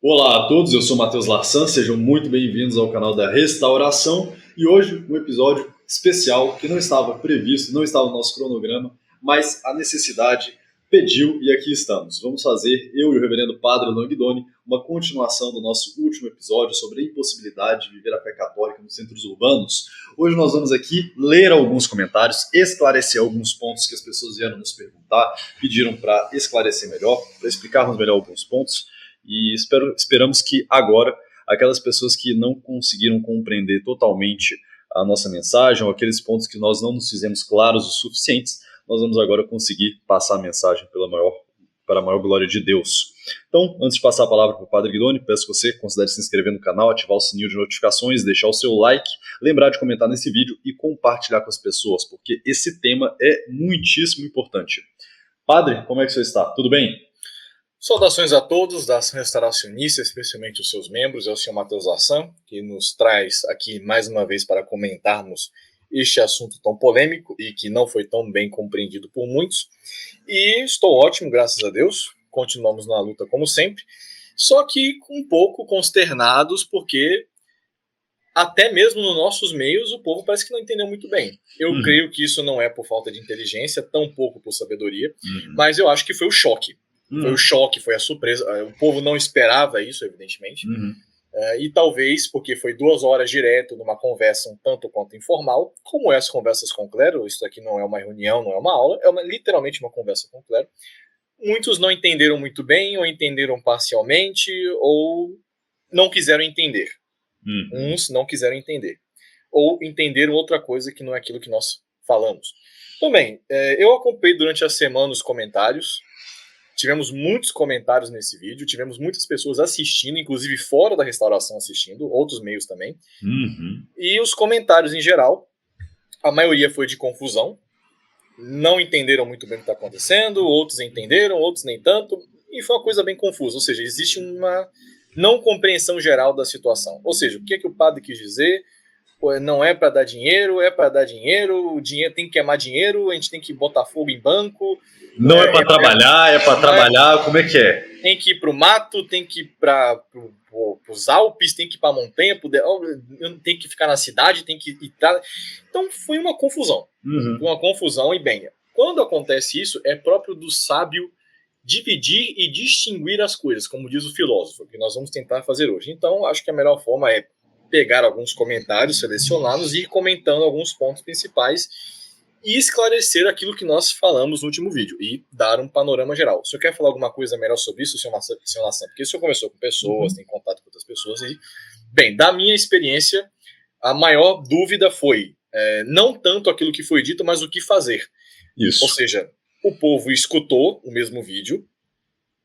Olá a todos, eu sou Matheus Larsan, sejam muito bem-vindos ao canal da Restauração e hoje um episódio especial que não estava previsto, não estava no nosso cronograma, mas a necessidade pediu e aqui estamos. Vamos fazer, eu e o reverendo Padre Langdoni, uma continuação do nosso último episódio sobre a impossibilidade de viver a fé católica nos centros urbanos. Hoje nós vamos aqui ler alguns comentários, esclarecer alguns pontos que as pessoas vieram nos perguntar, pediram para esclarecer melhor, para explicarmos melhor alguns pontos. E esperamos que agora, aquelas pessoas que não conseguiram compreender totalmente a nossa mensagem, ou aqueles pontos que nós não nos fizemos claros o suficientes, nós vamos agora conseguir passar a mensagem para a maior glória de Deus. Então, antes de passar a palavra para o Padre Guidoni, peço que você considere se inscrever no canal, ativar o sininho de notificações, deixar o seu like, lembrar de comentar nesse vídeo e compartilhar com as pessoas, porque esse tema é muitíssimo importante. Padre, como é que você está? Tudo bem? Saudações a todos da Ação Restauracionista, especialmente os seus membros, é o Sr. Matheus Larsan, que nos traz aqui mais uma vez para comentarmos este assunto tão polêmico e que não foi tão bem compreendido por muitos. E estou ótimo, graças a Deus, continuamos na luta como sempre, só que um pouco consternados porque até mesmo nos nossos meios o povo parece que não entendeu muito bem. Eu creio que isso não é por falta de inteligência, tampouco por sabedoria, mas eu acho que foi o choque. Foi o choque, foi a surpresa. O povo não esperava isso, evidentemente. E talvez porque foi 2 horas direto numa conversa um tanto quanto informal, como as conversas com o clero. Isso aqui não é uma reunião, não é uma aula, literalmente uma conversa com o clero. Muitos não entenderam muito bem, ou entenderam parcialmente, ou não quiseram entender. Uns não quiseram entender. Ou entenderam outra coisa que não é aquilo que nós falamos. Também, eu acompanhei durante a semana os comentários. Tivemos muitos comentários nesse vídeo, tivemos muitas pessoas assistindo, inclusive fora da restauração assistindo, outros meios também. E os comentários em geral, a maioria foi de confusão, não entenderam muito bem o que está acontecendo, outros entenderam, outros nem tanto, e foi uma coisa bem confusa, ou seja, existe uma não compreensão geral da situação. Ou seja, o que é que o padre quis dizer? Não é para dar dinheiro, é para dar dinheiro, o dinheiro tem que queimar dinheiro, a gente tem que botar fogo em banco. Não é para trabalhar, é para trabalhar, como é que é? Tem que ir para o mato, tem que ir para os Alpes, tem que ir para a montanha, tem que ficar na cidade, tem que ir. Então foi uma confusão. Uma confusão, e bem, quando acontece isso, é próprio do sábio dividir e distinguir as coisas, como diz o filósofo, que nós vamos tentar fazer hoje. Então, acho que a melhor forma é pegar alguns comentários, selecioná-los e ir comentando alguns pontos principais e esclarecer aquilo que nós falamos no último vídeo e dar um panorama geral. O senhor quer falar alguma coisa melhor sobre isso, senhor Larsan? Porque o senhor conversou com pessoas, tem contato com outras pessoas e, bem, da minha experiência, a maior dúvida foi não tanto aquilo que foi dito, mas o que fazer. Isso. Ou seja, o povo escutou o mesmo vídeo,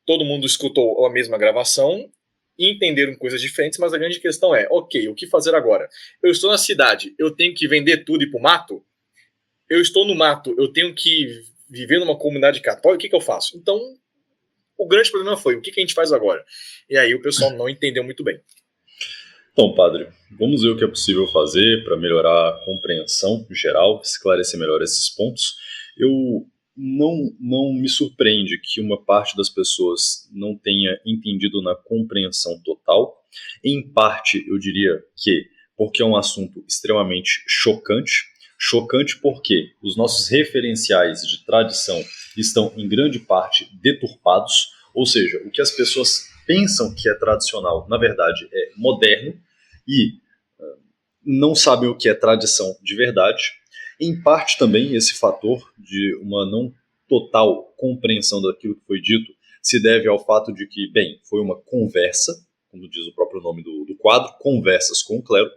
todo mundo escutou a mesma gravação, entenderam coisas diferentes, mas a grande questão é, ok, o que fazer agora? Eu estou na cidade, eu tenho que vender tudo e ir pro mato? Eu estou no mato, eu tenho que viver numa comunidade católica, o que eu faço? Então, o grande problema foi, o que a gente faz agora? E aí o pessoal não entendeu muito bem. Então, padre, vamos ver o que é possível fazer para melhorar a compreensão geral, esclarecer melhor esses pontos. Eu não me surpreende que uma parte das pessoas não tenha entendido na compreensão total. Em parte, eu diria que porque é um assunto extremamente chocante. Chocante porque os nossos referenciais de tradição estão em grande parte deturpados, ou seja, o que as pessoas pensam que é tradicional, na verdade é moderno, e não sabem o que é tradição de verdade. Em parte também esse fator de uma não total compreensão daquilo que foi dito se deve ao fato de que, bem, foi uma conversa, como diz o próprio nome do quadro, Conversas com o Clero.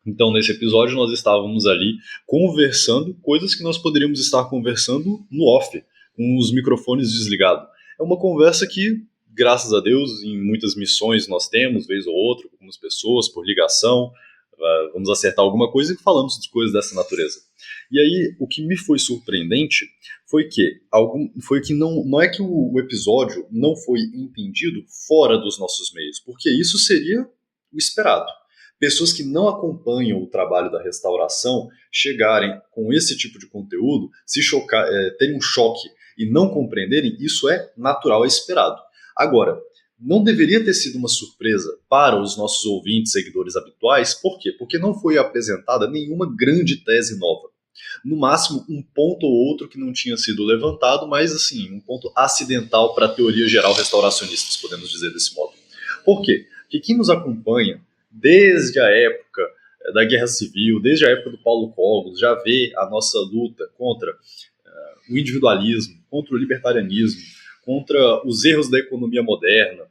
Então, nesse episódio, nós estávamos ali conversando coisas que nós poderíamos estar conversando no off, com os microfones desligados. É uma conversa que, graças a Deus, em muitas missões nós temos, vez ou outra, com algumas pessoas, por ligação, vamos acertar alguma coisa e falamos de coisas dessa natureza. E aí, o que me foi surpreendente foi que não é que o episódio não foi entendido fora dos nossos meios, porque isso seria o esperado. Pessoas que não acompanham o trabalho da restauração chegarem com esse tipo de conteúdo, terem um choque e não compreenderem, isso é natural, é esperado. Agora, não deveria ter sido uma surpresa para os nossos ouvintes, seguidores habituais. Por quê? Porque não foi apresentada nenhuma grande tese nova. No máximo, um ponto ou outro que não tinha sido levantado, mas assim, um ponto acidental para a teoria geral restauracionista, podemos dizer desse modo. Por quê? Porque quem nos acompanha desde a época da Guerra Civil, desde a época do Paulo Cogos, já vê a nossa luta contra o individualismo, contra o libertarianismo, contra os erros da economia moderna,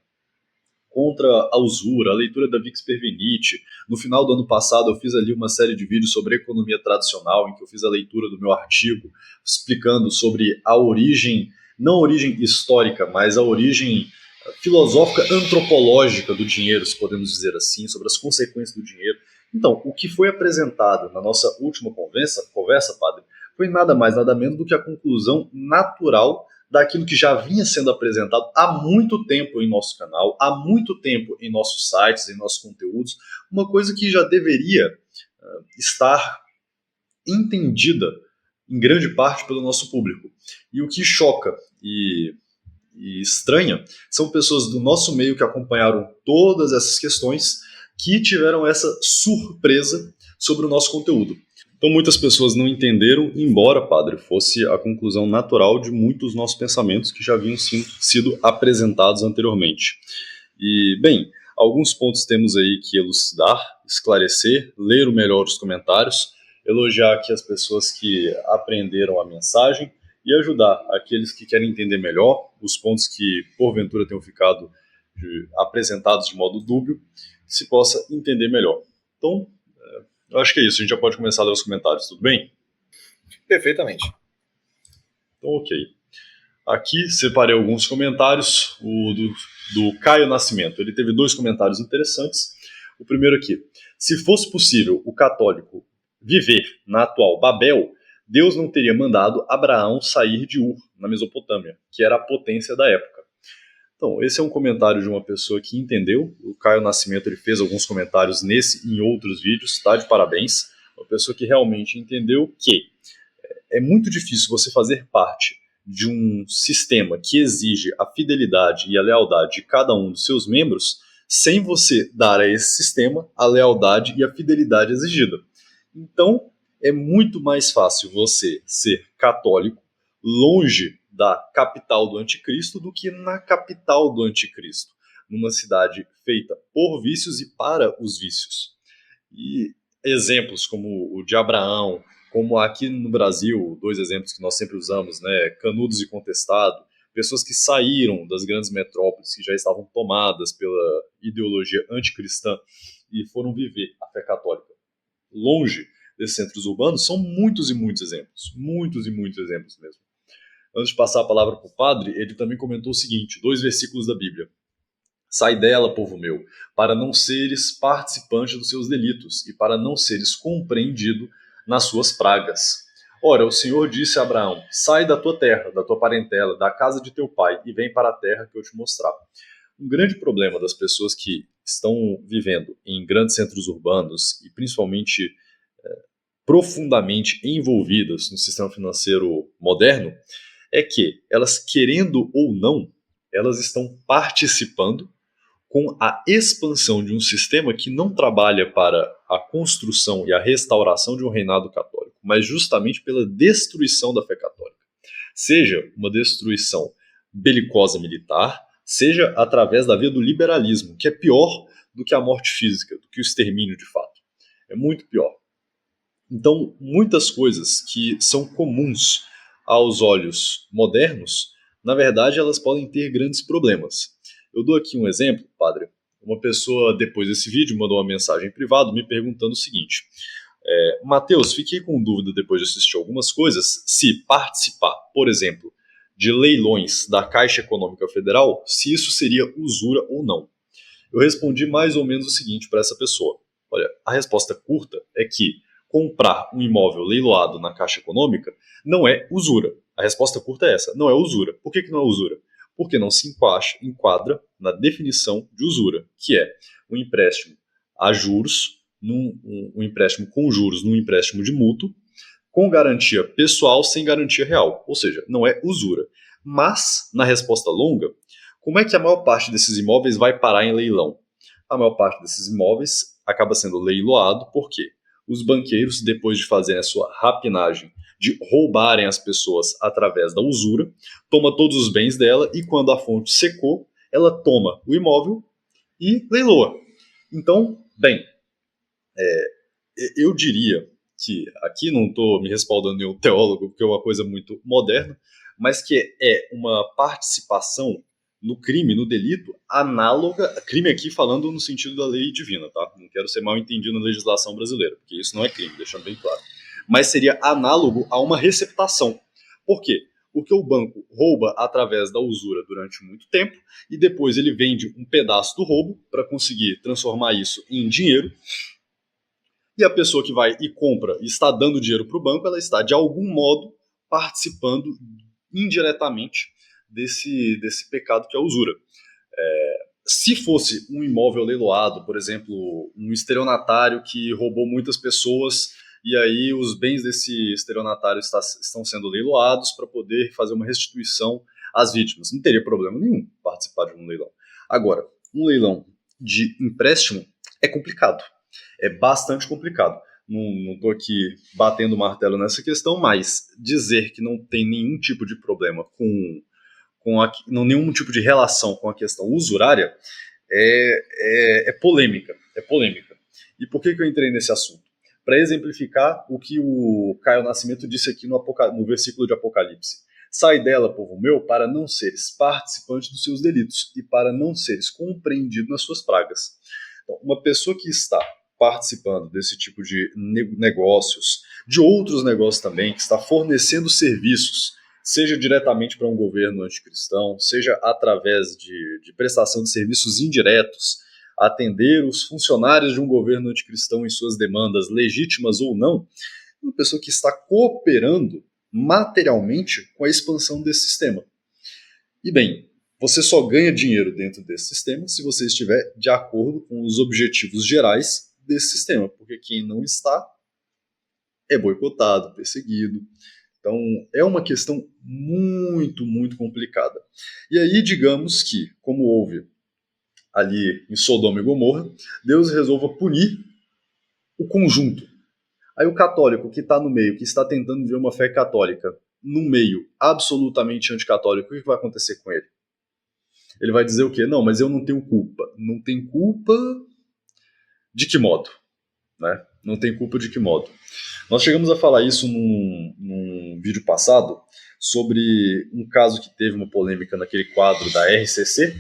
contra a usura, a leitura da Vix Pervenite. No final do ano passado eu fiz ali uma série de vídeos sobre economia tradicional, em que eu fiz a leitura do meu artigo explicando sobre a origem, não a origem histórica, mas a origem filosófica antropológica do dinheiro, se podemos dizer assim, sobre as consequências do dinheiro. Então, o que foi apresentado na nossa última conversa, padre, foi nada mais, nada menos do que a conclusão natural daquilo que já vinha sendo apresentado há muito tempo em nosso canal, há muito tempo em nossos sites, em nossos conteúdos, uma coisa que já deveria estar entendida em grande parte pelo nosso público. E o que choca e estranha são pessoas do nosso meio que acompanharam todas essas questões, que tiveram essa surpresa sobre o nosso conteúdo. Então muitas pessoas não entenderam, embora, padre, fosse a conclusão natural de muitos dos nossos pensamentos que já haviam sido apresentados anteriormente. E, bem, alguns pontos temos aí que elucidar, esclarecer, ler melhor os comentários, elogiar aqui as pessoas que aprenderam a mensagem e ajudar aqueles que querem entender melhor os pontos que, porventura, tenham ficado apresentados de modo dúbio, que se possa entender melhor. Então, eu acho que é isso. A gente já pode começar a ler os comentários, tudo bem? Perfeitamente. Então, ok. Aqui separei alguns comentários. O do Caio Nascimento. Ele teve 2 comentários interessantes. O primeiro aqui. Se fosse possível o católico viver na atual Babel, Deus não teria mandado Abraão sair de Ur, na Mesopotâmia, que era a potência da época. Então, esse é um comentário de uma pessoa que entendeu. O Caio Nascimento ele fez alguns comentários nesse e em outros vídeos, tá? De parabéns. Uma pessoa que realmente entendeu que é muito difícil você fazer parte de um sistema que exige a fidelidade e a lealdade de cada um dos seus membros, sem você dar a esse sistema a lealdade e a fidelidade exigida. Então, é muito mais fácil você ser católico, longe da capital do anticristo, do que na capital do anticristo, numa cidade feita por vícios e para os vícios. E exemplos como o de Abraão, como aqui no Brasil, 2 exemplos que nós sempre usamos, né? Canudos e Contestado, pessoas que saíram das grandes metrópoles, que já estavam tomadas pela ideologia anticristã e foram viver a fé católica longe desses centros urbanos, são muitos e muitos exemplos. Muitos e muitos exemplos mesmo. Antes de passar a palavra para o padre, ele também comentou o seguinte, 2 versículos da Bíblia. Sai dela, povo meu, para não seres participante dos seus delitos e para não seres compreendido nas suas pragas. Ora, o Senhor disse a Abraão, sai da tua terra, da tua parentela, da casa de teu pai e vem para a terra que eu te mostrar. Um grande problema das pessoas que estão vivendo em grandes centros urbanos e principalmente profundamente envolvidas no sistema financeiro moderno é que elas, querendo ou não, elas estão participando com a expansão de um sistema que não trabalha para a construção e a restauração de um reinado católico, mas justamente pela destruição da fé católica. Seja uma destruição belicosa militar, seja através da via do liberalismo, que é pior do que a morte física, do que o extermínio de fato. É muito pior. Então, muitas coisas que são comuns aos olhos modernos, na verdade, elas podem ter grandes problemas. Eu dou aqui um exemplo, padre. Uma pessoa, depois desse vídeo, mandou uma mensagem privada me perguntando o seguinte. Mateus, fiquei com dúvida depois de assistir algumas coisas, se participar, por exemplo, de leilões da Caixa Econômica Federal, se isso seria usura ou não. Eu respondi mais ou menos o seguinte para essa pessoa. Olha, a resposta curta é que comprar um imóvel leiloado na Caixa Econômica não é usura. A resposta curta é essa, não é usura. Por que não é usura? Porque não se enquadra na definição de usura, que é um empréstimo a juros, um empréstimo com juros num empréstimo de mútuo, com garantia pessoal sem garantia real. Ou seja, não é usura. Mas, na resposta longa, Como é que a maior parte desses imóveis vai parar em leilão? A maior parte desses imóveis acaba sendo leiloado porque os banqueiros, depois de fazerem a sua rapinagem, de roubarem as pessoas através da usura, toma todos os bens dela e quando a fonte secou, ela toma o imóvel e leiloa. Então, bem, eu diria que, aqui não estou me respaldando nenhum teólogo, porque é uma coisa muito moderna, mas que é uma participação no crime, no delito, análoga, crime aqui falando no sentido da lei divina, tá? Não quero ser mal entendido na legislação brasileira, porque isso não é crime, deixando bem claro. Mas seria análogo a uma receptação. Por quê? Porque o banco rouba através da usura durante muito tempo e depois ele vende um pedaço do roubo para conseguir transformar isso em dinheiro. E a pessoa que vai e compra e está dando dinheiro para o banco, ela está, de algum modo, participando indiretamente desse pecado que é a usura. Se fosse um imóvel leiloado, por exemplo, um estelionatário que roubou muitas pessoas e aí os bens desse estelionatário estão sendo leiloados para poder fazer uma restituição às vítimas, não teria problema nenhum participar de um leilão. Agora, um leilão de empréstimo é complicado. É bastante complicado. Não estou aqui batendo o martelo nessa questão, mas dizer que não tem nenhum tipo de problema nenhum tipo de relação com a questão usurária é polêmica. É polêmica. E por que eu entrei nesse assunto? Para exemplificar o que o Caio Nascimento disse aqui no versículo de Apocalipse. Sai dela, povo meu, para não seres participantes dos seus delitos e para não seres compreendido nas suas pragas. Então, uma pessoa que está participando desse tipo de negócios, de outros negócios também, que está fornecendo serviços, seja diretamente para um governo anticristão, seja através de prestação de serviços indiretos, atender os funcionários de um governo anticristão em suas demandas, legítimas ou não, é uma pessoa que está cooperando materialmente com a expansão desse sistema. E bem, você só ganha dinheiro dentro desse sistema se você estiver de acordo com os objetivos gerais desse sistema, porque quem não está é boicotado, perseguido. Então, é uma questão muito, muito complicada. E aí, digamos que, como houve ali em Sodoma e Gomorra, Deus resolva punir o conjunto. Aí o católico que está no meio, que está tentando ver uma fé católica num meio absolutamente anticatólico, o que vai acontecer com ele? Ele vai dizer o quê? Não, mas eu não tenho culpa. Não tem culpa de que modo? Né? Não tem culpa de que modo? Nós chegamos a falar isso num vídeo passado sobre um caso que teve uma polêmica naquele quadro da RCC,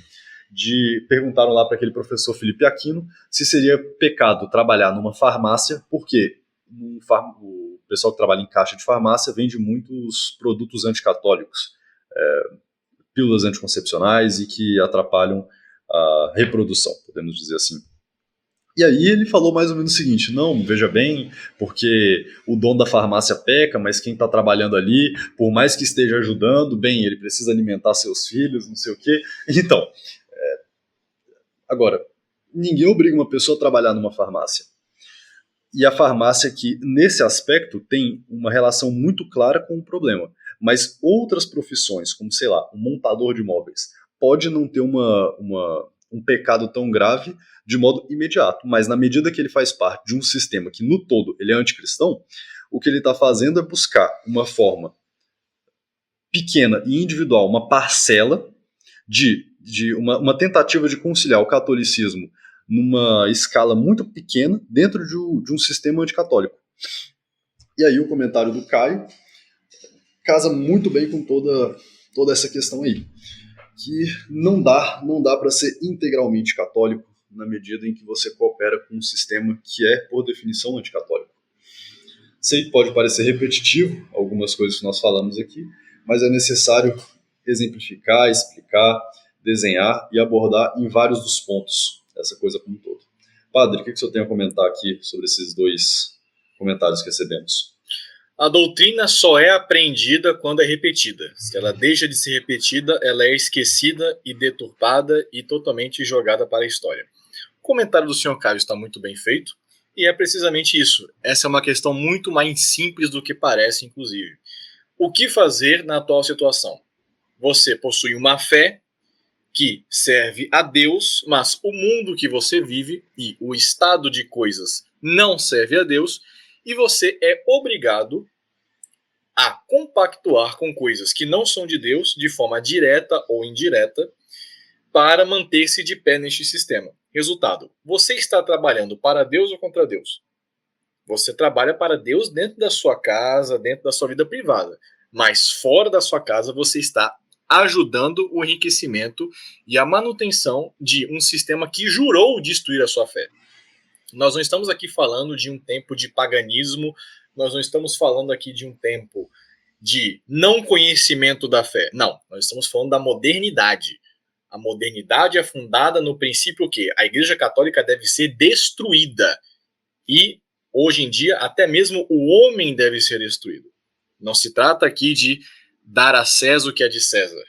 perguntaram lá para aquele professor Felipe Aquino se seria pecado trabalhar numa farmácia, porque o pessoal que trabalha em caixa de farmácia vende muitos produtos anticatólicos, pílulas anticoncepcionais e que atrapalham a reprodução, podemos dizer assim. E aí ele falou mais ou menos o seguinte: não, veja bem, porque o dono da farmácia peca, mas quem está trabalhando ali, por mais que esteja ajudando, bem, ele precisa alimentar seus filhos, não sei o quê. Então, agora, ninguém obriga uma pessoa a trabalhar numa farmácia. E a farmácia que, nesse aspecto, tem uma relação muito clara com o problema. Mas outras profissões, como, sei lá, um montador de móveis, pode não ter um pecado tão grave de modo imediato, mas na medida que ele faz parte de um sistema que, no todo, ele é anticristão, o que ele está fazendo é buscar uma forma pequena e individual, uma parcela de uma tentativa de conciliar o catolicismo numa escala muito pequena dentro de um sistema anticatólico. E aí o comentário do Caio casa muito bem com toda essa questão aí, que não dá para ser integralmente católico na medida em que você coopera com um sistema que é, por definição, anticatólico. Sei que pode parecer repetitivo algumas coisas que nós falamos aqui, mas é necessário exemplificar, explicar, desenhar e abordar em vários dos pontos essa coisa como um todo. Padre, o que o senhor tem a comentar aqui sobre esses dois comentários que recebemos? A doutrina só é aprendida quando é repetida. Se ela deixa de ser repetida, ela é esquecida e deturpada e totalmente jogada para a história. O comentário do Sr. Caio está muito bem feito e é precisamente isso. Essa é uma questão muito mais simples do que parece, inclusive. O que fazer na atual situação? Você possui uma fé que serve a Deus, mas o mundo que você vive e o estado de coisas não serve a Deus, e você é obrigado a compactuar com coisas que não são de Deus, de forma direta ou indireta, para manter-se de pé neste sistema. Resultado, você está trabalhando para Deus ou contra Deus? Você trabalha para Deus dentro da sua casa, dentro da sua vida privada. Mas fora da sua casa, você está ajudando o enriquecimento e a manutenção de um sistema que jurou destruir a sua fé. Nós não estamos aqui falando de um tempo de paganismo, nós não estamos falando aqui de um tempo de não conhecimento da fé. Não, nós estamos falando da modernidade. A modernidade é fundada no princípio que a Igreja Católica deve ser destruída. E, hoje em dia, até mesmo o homem deve ser destruído. Não se trata aqui de dar a César o que é de César.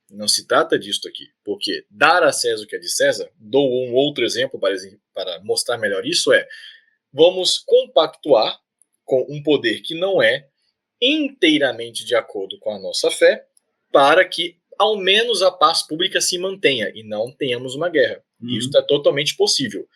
Não se trata disso aqui. Porque dar a César o que é de César, dou um outro exemplo para mostrar melhor isso, vamos compactuar com um poder que não é inteiramente de acordo com a nossa fé, para que ao menos a paz pública se mantenha e não tenhamos uma guerra. Isso é totalmente possível.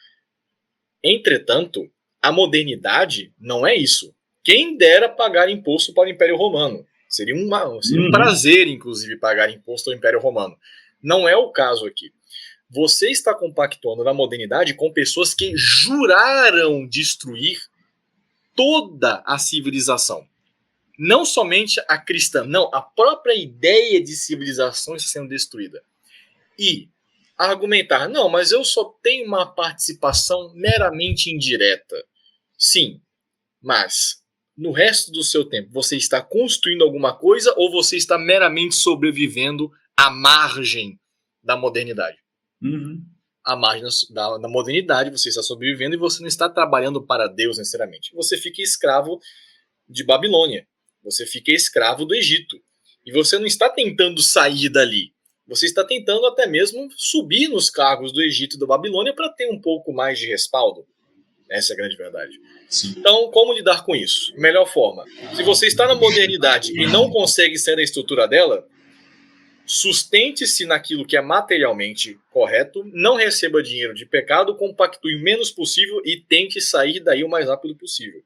Entretanto, a modernidade não é isso. Quem dera pagar imposto para o Império Romano. Seria um prazer, inclusive, pagar imposto ao Império Romano. Não é o caso aqui. Você está compactuando na modernidade com pessoas que juraram destruir toda a civilização. Não somente a cristã, não, a própria ideia de civilização está sendo destruída. E argumentar, não, mas eu só tenho uma participação meramente indireta. Sim, mas no resto do seu tempo, você está construindo alguma coisa ou você está meramente sobrevivendo à margem da modernidade? À margem da modernidade, você está sobrevivendo e você não está trabalhando para Deus necessariamente. Você fica escravo de Babilônia. Você fica escravo do Egito. E você não está tentando sair dali. Você está tentando até mesmo subir nos cargos do Egito e da Babilônia para ter um pouco mais de respaldo. Essa é a grande verdade. Sim. Então, como lidar com isso? Melhor forma. Se você está na modernidade e não consegue sair da estrutura dela, sustente-se naquilo que é materialmente correto, não receba dinheiro de pecado, compactue o menos possível e tente sair daí o mais rápido possível.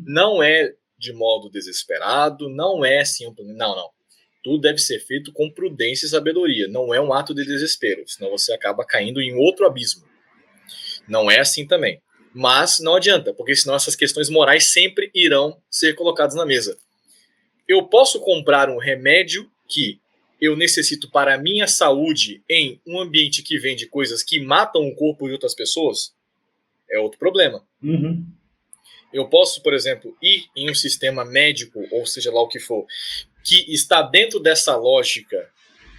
Não é de modo desesperado, não é simples. Não. Tudo deve ser feito com prudência e sabedoria. Não é um ato de desespero, senão você acaba caindo em outro abismo. Não é assim também. Mas não adianta, porque senão essas questões morais sempre irão ser colocadas na mesa. Eu posso comprar um remédio que eu necessito para a minha saúde em um ambiente que vende coisas que matam o corpo de outras pessoas? É outro problema. Eu posso, por exemplo, ir em um sistema médico, ou seja lá o que for, que está dentro dessa lógica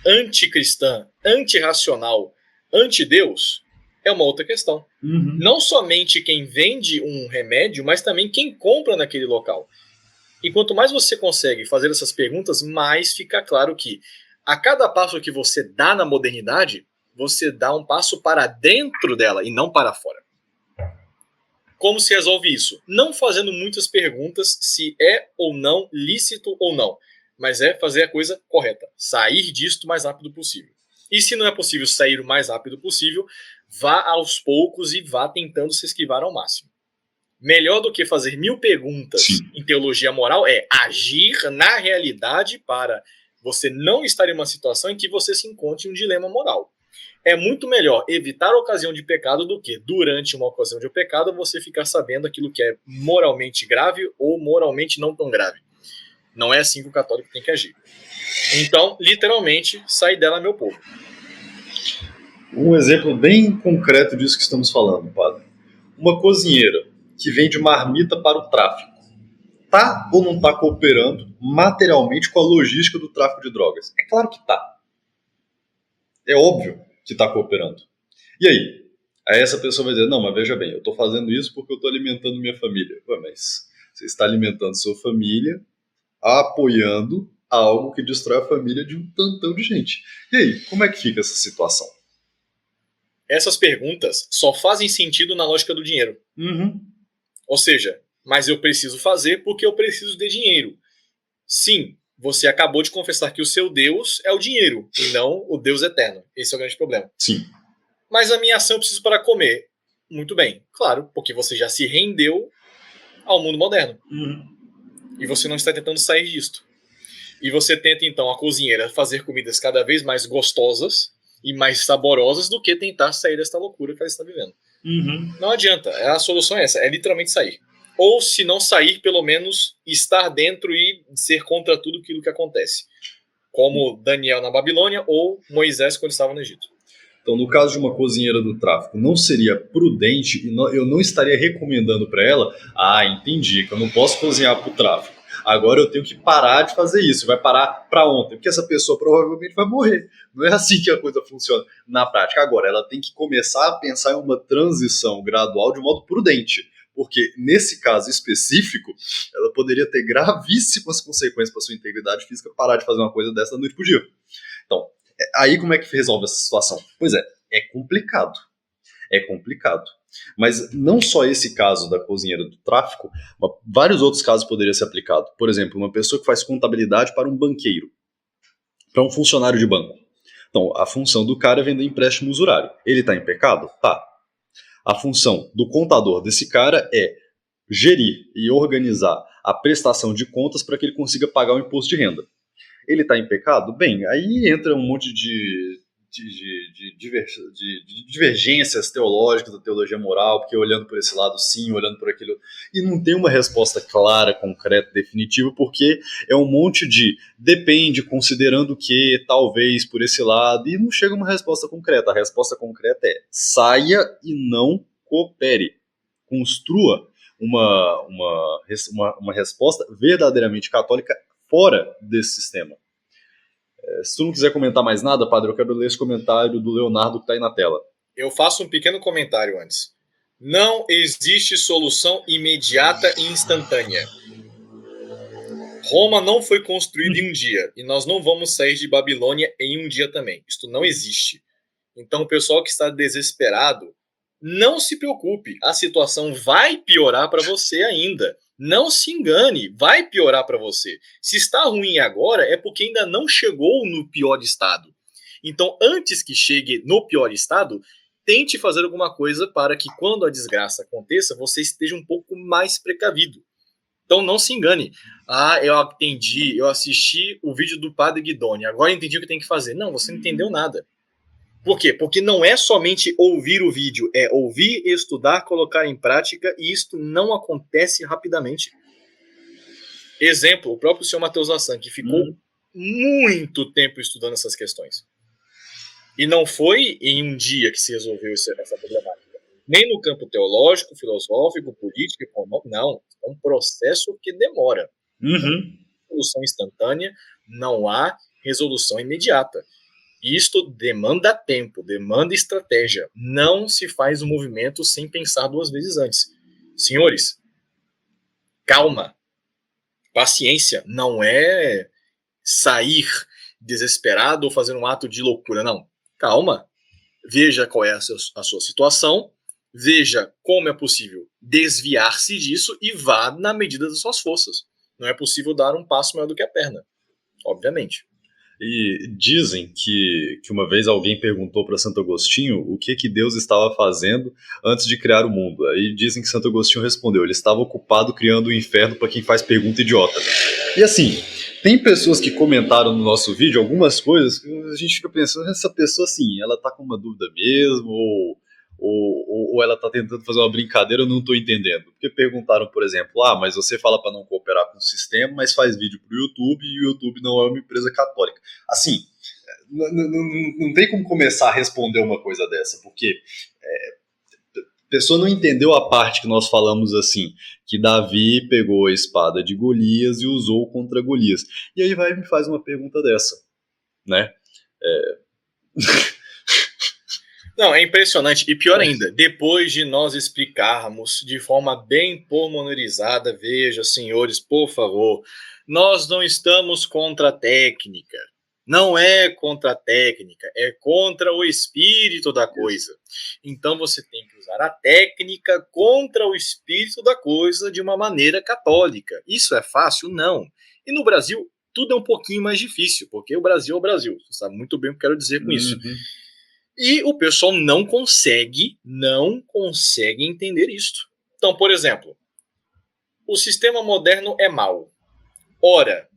anticristã, antirracional, anti-Deus, é uma outra questão. Não somente quem vende um remédio, mas também quem compra naquele local. E quanto mais você consegue fazer essas perguntas, mais fica claro que a cada passo que você dá na modernidade, você dá um passo para dentro dela e não para fora. Como se resolve isso? Não fazendo muitas perguntas se é ou não lícito ou não, mas é fazer a coisa correta, sair disso o mais rápido possível. E se não é possível sair o mais rápido possível, vá aos poucos e vá tentando se esquivar ao máximo. Melhor do que fazer 1000 perguntas em teologia moral é agir na realidade para você não estar em uma situação em que você se encontre em um dilema moral. É muito melhor evitar a ocasião de pecado do que, durante uma ocasião de pecado, você ficar sabendo aquilo que é moralmente grave ou moralmente não tão grave. Não é assim que o católico tem que agir. Então, literalmente, sai dela, meu povo. Um exemplo bem concreto disso que estamos falando, padre. Uma cozinheira que vende marmita para o tráfico, tá ou não tá cooperando materialmente com a logística do tráfico de drogas? É claro que tá. É óbvio que tá cooperando. E aí? Aí essa pessoa vai dizer, não, mas veja bem, eu tô fazendo isso porque eu tô alimentando minha família. Ué, mas você está alimentando sua família apoiando algo que destrói a família de um tantão de gente. E aí, como é que fica essa situação? Essas perguntas só fazem sentido na lógica do dinheiro. Ou seja, mas eu preciso fazer porque eu preciso de dinheiro. Sim, Você acabou de confessar que o seu Deus é o dinheiro e não o Deus eterno. Esse é o grande problema. Sim. Mas a minha ação eu preciso para comer. Muito bem, claro, porque você já se rendeu ao mundo moderno. E você não está tentando sair disto. E você tenta, então, a cozinheira fazer comidas cada vez mais gostosas e mais saborosas do que tentar sair desta loucura que ela está vivendo. Não adianta, a solução é essa, é literalmente sair. Ou, se não sair, pelo menos estar dentro e ser contra tudo aquilo que acontece. Como Daniel na Babilônia ou Moisés quando estava no Egito. Então, no caso de uma cozinheira do tráfico, não seria prudente e eu não estaria recomendando para ela, entendi, que eu não posso cozinhar para o tráfico. Agora eu tenho que parar de fazer isso. Vai parar para ontem, porque essa pessoa provavelmente vai morrer. Não é assim que a coisa funciona na prática. Agora, ela tem que começar a pensar em uma transição gradual de modo prudente. Porque, nesse caso específico, ela poderia ter gravíssimas consequências para sua integridade física parar de fazer uma coisa dessa da noite pro dia. Então, aí como é que resolve essa situação? Pois é complicado. É complicado. Mas não só esse caso da cozinheira do tráfico, mas vários outros casos poderiam ser aplicados. Por exemplo, uma pessoa que faz contabilidade para um banqueiro, para um funcionário de banco. Então, a função do cara é vender empréstimo usurário. Ele está em pecado? Tá. A função do contador desse cara é gerir e organizar a prestação de contas para que ele consiga pagar o imposto de renda. Ele está em pecado? Bem, aí entra um monte de divergências teológicas da teologia moral, porque olhando por esse lado sim, olhando por aquilo, e não tem uma resposta clara, concreta, definitiva, porque é um monte de depende, considerando que, talvez por esse lado, e não chega uma resposta concreta. A resposta concreta é saia e não coopere. Construa uma resposta verdadeiramente católica fora desse sistema. Se tu não quiser comentar mais nada, padre, eu quero ler esse comentário do Leonardo que está aí na tela. Eu faço um pequeno comentário antes. Não existe solução imediata e instantânea. Roma não foi construída em um dia, e nós não vamos sair de Babilônia em um dia também. Isto não existe. Então, o pessoal que está desesperado, não se preocupe. A situação vai piorar para você ainda. Não se engane, vai piorar para você. Se está ruim agora, é porque ainda não chegou no pior estado. Então, antes que chegue no pior estado, tente fazer alguma coisa para que, quando a desgraça aconteça, você esteja um pouco mais precavido. Então, não se engane. Eu assisti o vídeo do Padre Guidoni, agora entendi o que tem que fazer. Não, você não entendeu nada. Por quê? Porque não é somente ouvir o vídeo, é ouvir, estudar, colocar em prática, e isto não acontece rapidamente. Exemplo, o próprio senhor Matheus Assan, que ficou muito tempo estudando essas questões. E não foi em um dia que se resolveu essa problemática. Nem no campo teológico, filosófico, político, econômico, não. É um processo que demora. Solução instantânea, não há resolução imediata. Isto demanda tempo, demanda estratégia. Não se faz um movimento sem pensar duas vezes antes. Senhores, calma. Paciência. Não é sair desesperado ou fazer um ato de loucura, não. Calma. Veja qual é a sua situação, veja como é possível desviar-se disso e vá na medida das suas forças. Não é possível dar um passo maior do que a perna, obviamente. E dizem que uma vez alguém perguntou para Santo Agostinho o que Deus estava fazendo antes de criar o mundo. Aí dizem que Santo Agostinho respondeu, ele estava ocupado criando o inferno para quem faz pergunta idiota. E assim, tem pessoas que comentaram no nosso vídeo algumas coisas que a gente fica pensando, essa pessoa assim, ela tá com uma dúvida mesmo, ou ela tá tentando fazer uma brincadeira, eu não tô entendendo. Porque perguntaram, por exemplo, mas você fala para não cooperar com o sistema, mas faz vídeo pro YouTube e o YouTube não é uma empresa católica. Assim, não tem como começar a responder uma coisa dessa, porque a pessoa não entendeu a parte que nós falamos assim, que Davi pegou a espada de Golias e usou contra Golias. E aí vai e me faz uma pergunta dessa, né? Não, é impressionante. E pior ainda, depois de nós explicarmos de forma bem pormenorizada, veja, senhores, por favor, nós não estamos contra a técnica. Não é contra a técnica, é contra o espírito da coisa. Então você tem que usar a técnica contra o espírito da coisa de uma maneira católica. Isso é fácil? Não. E no Brasil, tudo é um pouquinho mais difícil, porque o Brasil é o Brasil. Você sabe muito bem o que eu quero dizer com isso. E o pessoal não consegue entender isto. Então, por exemplo, o sistema moderno é mau. Ora,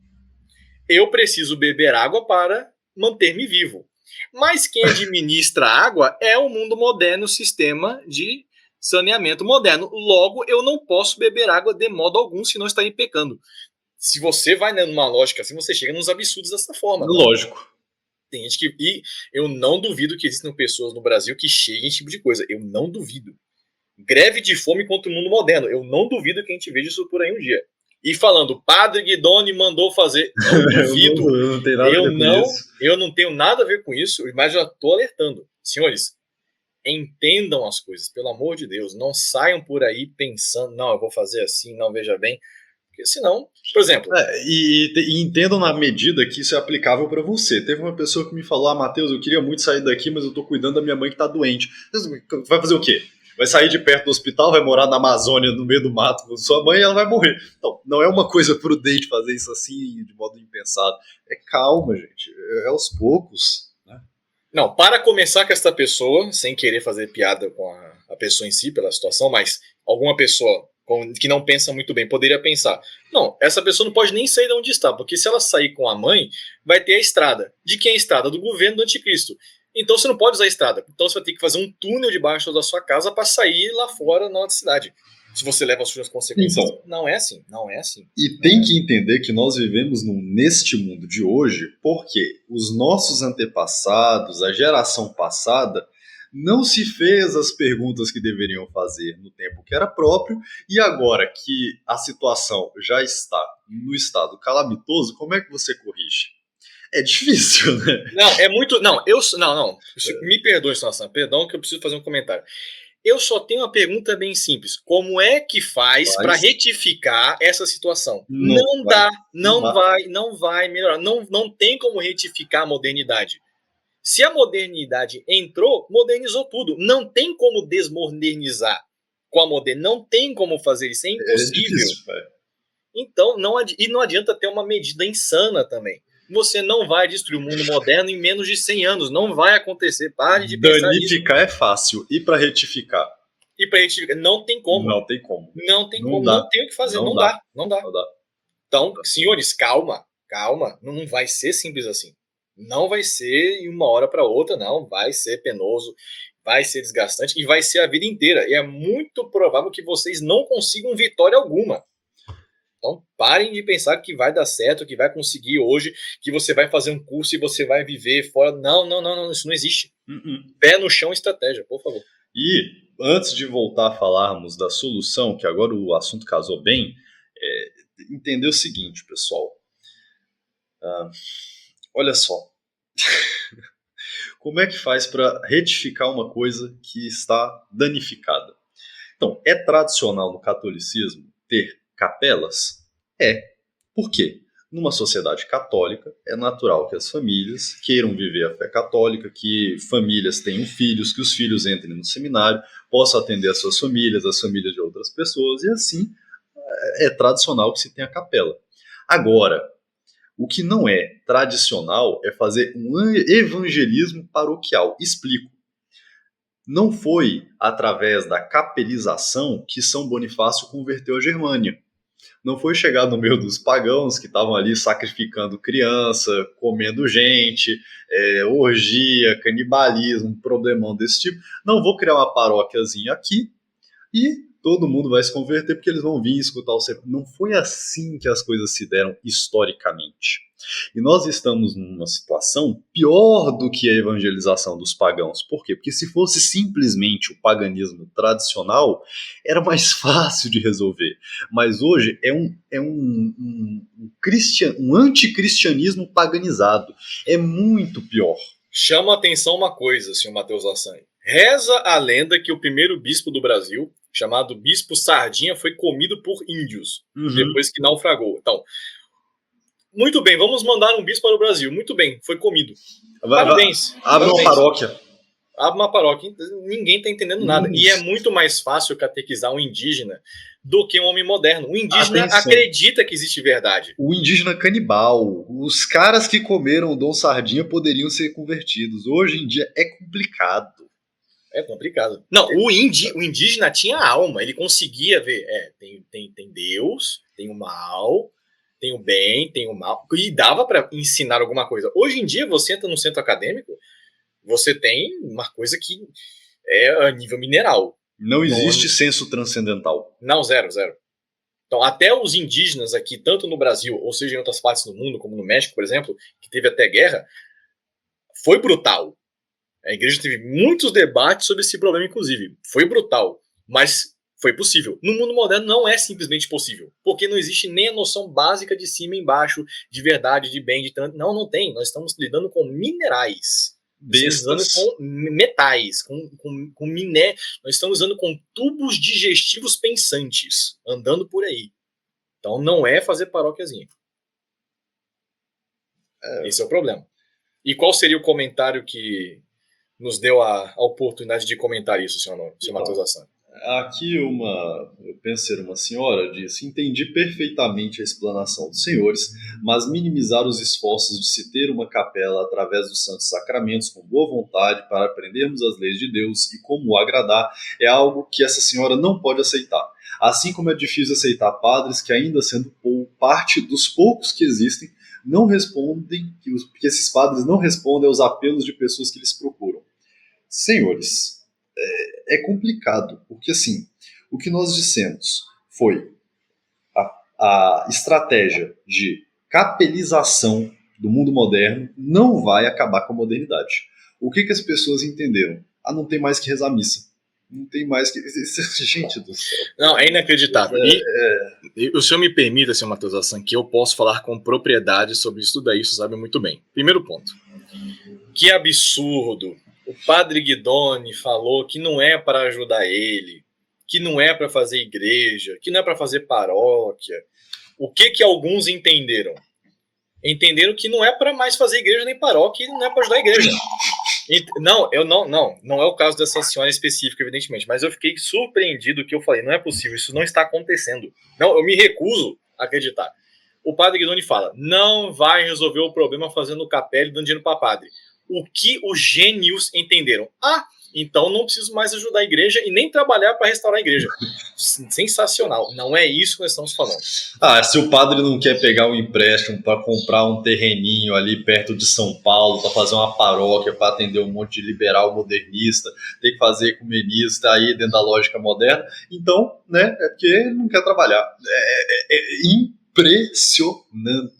eu preciso beber água para manter-me vivo. Mas quem administra a água é o mundo moderno, o sistema de saneamento moderno. Logo, eu não posso beber água de modo algum, senão estarei pecando. Se você vai numa lógica assim, você chega nos absurdos dessa forma. Lógico. Tá? Tem gente que... E eu não duvido que existam pessoas no Brasil que cheguem a esse tipo de coisa. Eu não duvido. Greve de fome contra o mundo moderno. Eu não duvido que a gente veja isso por aí um dia. E falando, Padre Guidoni mandou fazer. Não duvido. Eu não tenho nada a ver com isso, mas já estou alertando. Senhores, entendam as coisas, pelo amor de Deus. Não saiam por aí pensando, não, eu vou fazer assim, não, veja bem. Porque senão, por exemplo... E entendam na medida que isso é aplicável para você. Teve uma pessoa que me falou, Matheus, eu queria muito sair daqui, mas eu estou cuidando da minha mãe que está doente. Vai fazer o quê? Vai sair de perto do hospital, vai morar na Amazônia, no meio do mato com sua mãe e ela vai morrer. Então, não é uma coisa prudente fazer isso assim, de modo impensado. É calma, gente. É aos poucos. Né? Não, para começar com essa pessoa, sem querer fazer piada com a pessoa em si, pela situação, mas alguma pessoa que não pensa muito bem poderia pensar, não, essa pessoa não pode nem sair de onde está, porque se ela sair com a mãe, vai ter a estrada. De quem é a estrada? Do governo do anticristo. Então você não pode usar a estrada. Então você vai ter que fazer um túnel debaixo da sua casa para sair lá fora na cidade. Se você leva as suas consequências. Então, não é assim, não é assim. E tem que entender que nós vivemos neste mundo de hoje porque os nossos antepassados, a geração passada, não se fez as perguntas que deveriam fazer no tempo que era próprio, e agora que a situação já está no estado calamitoso, como é que você corrige? É difícil, né? Não, é muito... Não. Me perdoe, situação. Perdão que eu preciso fazer um comentário. Eu só tenho uma pergunta bem simples. Como é que faz para retificar essa situação? Não vai melhorar. Não tem como retificar a modernidade. Se a modernidade entrou, modernizou tudo. Não tem como desmodernizar com a modernidade. Não tem como fazer isso. É impossível. Difícil, então, não adianta ter uma medida insana também. Você não vai destruir o mundo moderno em menos de 100 anos. Não vai acontecer. Pare de pensar nisso. Danificar é fácil. E para retificar? Não tem como. Não tem como. Não tem como. Não tem o que fazer. Não dá. Então, senhores, calma. Não vai ser simples assim. Não vai ser de uma hora para outra, não. Vai ser penoso, vai ser desgastante e vai ser a vida inteira. E é muito provável que vocês não consigam vitória alguma. Então, parem de pensar que vai dar certo, que vai conseguir hoje, que você vai fazer um curso e você vai viver fora. Não, isso não existe. Pé no chão, estratégia, por favor. E, antes de voltar a falarmos da solução, que agora o assunto casou bem, entender o seguinte, pessoal. Olha só. Como é que faz para retificar uma coisa que está danificada? Então, é tradicional no catolicismo ter capelas? Por quê? Numa sociedade católica, é natural que as famílias queiram viver a fé católica, que famílias tenham filhos, que os filhos entrem no seminário, possam atender as suas famílias, as famílias de outras pessoas, e assim é tradicional que se tenha capela. Agora, o que não é tradicional é fazer um evangelismo paroquial. Explico. Não foi através da capelização que São Bonifácio converteu a Germânia. Não foi chegar no meio dos pagãos que estavam ali sacrificando criança, comendo gente, orgia, canibalismo, um problemão desse tipo. Não, vou criar uma paróquiazinha aqui e todo mundo vai se converter porque eles vão vir escutar o sermão. Não foi assim que as coisas se deram historicamente. E nós estamos numa situação pior do que a evangelização dos pagãos. Por quê? Porque se fosse simplesmente o paganismo tradicional, era mais fácil de resolver. Mas hoje é um anticristianismo paganizado. É muito pior. Chama a atenção uma coisa, senhor Matheus Lassani. Reza a lenda que o primeiro bispo do Brasil, chamado Bispo Sardinha, foi comido por índios, depois que naufragou. Então, muito bem, vamos mandar um bispo para o Brasil. Muito bem, foi comido. Parabéns. Abra uma paróquia. Abre uma paróquia, ninguém está entendendo nada. E é muito mais fácil catequizar um indígena do que um homem moderno. O indígena acredita que existe verdade. O indígena canibal, os caras que comeram Dom Sardinha poderiam ser convertidos. Hoje em dia é complicado. É complicado. Não, o indígena tinha alma, ele conseguia ver, tem Deus, tem o mal, tem o bem, tem o mal, e dava para ensinar alguma coisa. Hoje em dia, você entra num centro acadêmico, você tem uma coisa que é a nível mineral. Não existe senso transcendental. Não, zero. Então, até os indígenas aqui, tanto no Brasil, ou seja, em outras partes do mundo, como no México, por exemplo, que teve até guerra, foi brutal. A igreja teve muitos debates sobre esse problema, inclusive. Foi brutal, mas foi possível. No mundo moderno não é simplesmente possível, porque não existe nem a noção básica de cima e embaixo, de verdade, de bem, de tanto. Não tem. Nós estamos lidando com minerais. Estamos lidando com metais, com miné. Nós estamos lidando com tubos digestivos pensantes, andando por aí. Então não é fazer paróquiazinha. Esse é o problema. E qual seria o comentário que nos deu a oportunidade de comentar isso, senhor Matheus Assan? Aqui eu penso ser uma senhora, disse: entendi perfeitamente a explanação dos senhores, mas minimizar os esforços de se ter uma capela através dos santos sacramentos com boa vontade para aprendermos as leis de Deus e como o agradar é algo que essa senhora não pode aceitar. Assim como é difícil aceitar padres que, ainda sendo parte dos poucos que existem, não respondem, que esses padres não respondem aos apelos de pessoas que lhes procuram. Senhores, é complicado, porque assim, o que nós dissemos foi a estratégia de capelização do mundo moderno não vai acabar com a modernidade. O que as pessoas entenderam? Não tem mais que rezar missa. Não tem mais que... Gente do céu. Não, é inacreditável. E o senhor me permita, senhor Matheus Assan, que eu posso falar com propriedade sobre isso daí, isso sabe muito bem. Primeiro ponto. Que absurdo. O padre Guidoni falou que não é para ajudar ele, que não é para fazer igreja, que não é para fazer paróquia. O que alguns entenderam? Entenderam que não é para mais fazer igreja nem paróquia e não é para ajudar a igreja. Não é o caso dessa senhora específica, evidentemente, mas eu fiquei surpreendido que eu falei, não é possível, isso não está acontecendo. Não, eu me recuso a acreditar. O padre Guidoni fala, não vai resolver o problema fazendo capela e dando dinheiro para padre. O que os gênios entenderam? Então não preciso mais ajudar a igreja e nem trabalhar para restaurar a igreja. Sensacional. Não é isso que nós estamos falando. Se o padre não quer pegar um empréstimo para comprar um terreninho ali perto de São Paulo, para fazer uma paróquia, para atender um monte de liberal modernista, tem que fazer ecumenista aí dentro da lógica moderna, então, né, é porque ele não quer trabalhar. É impressionante.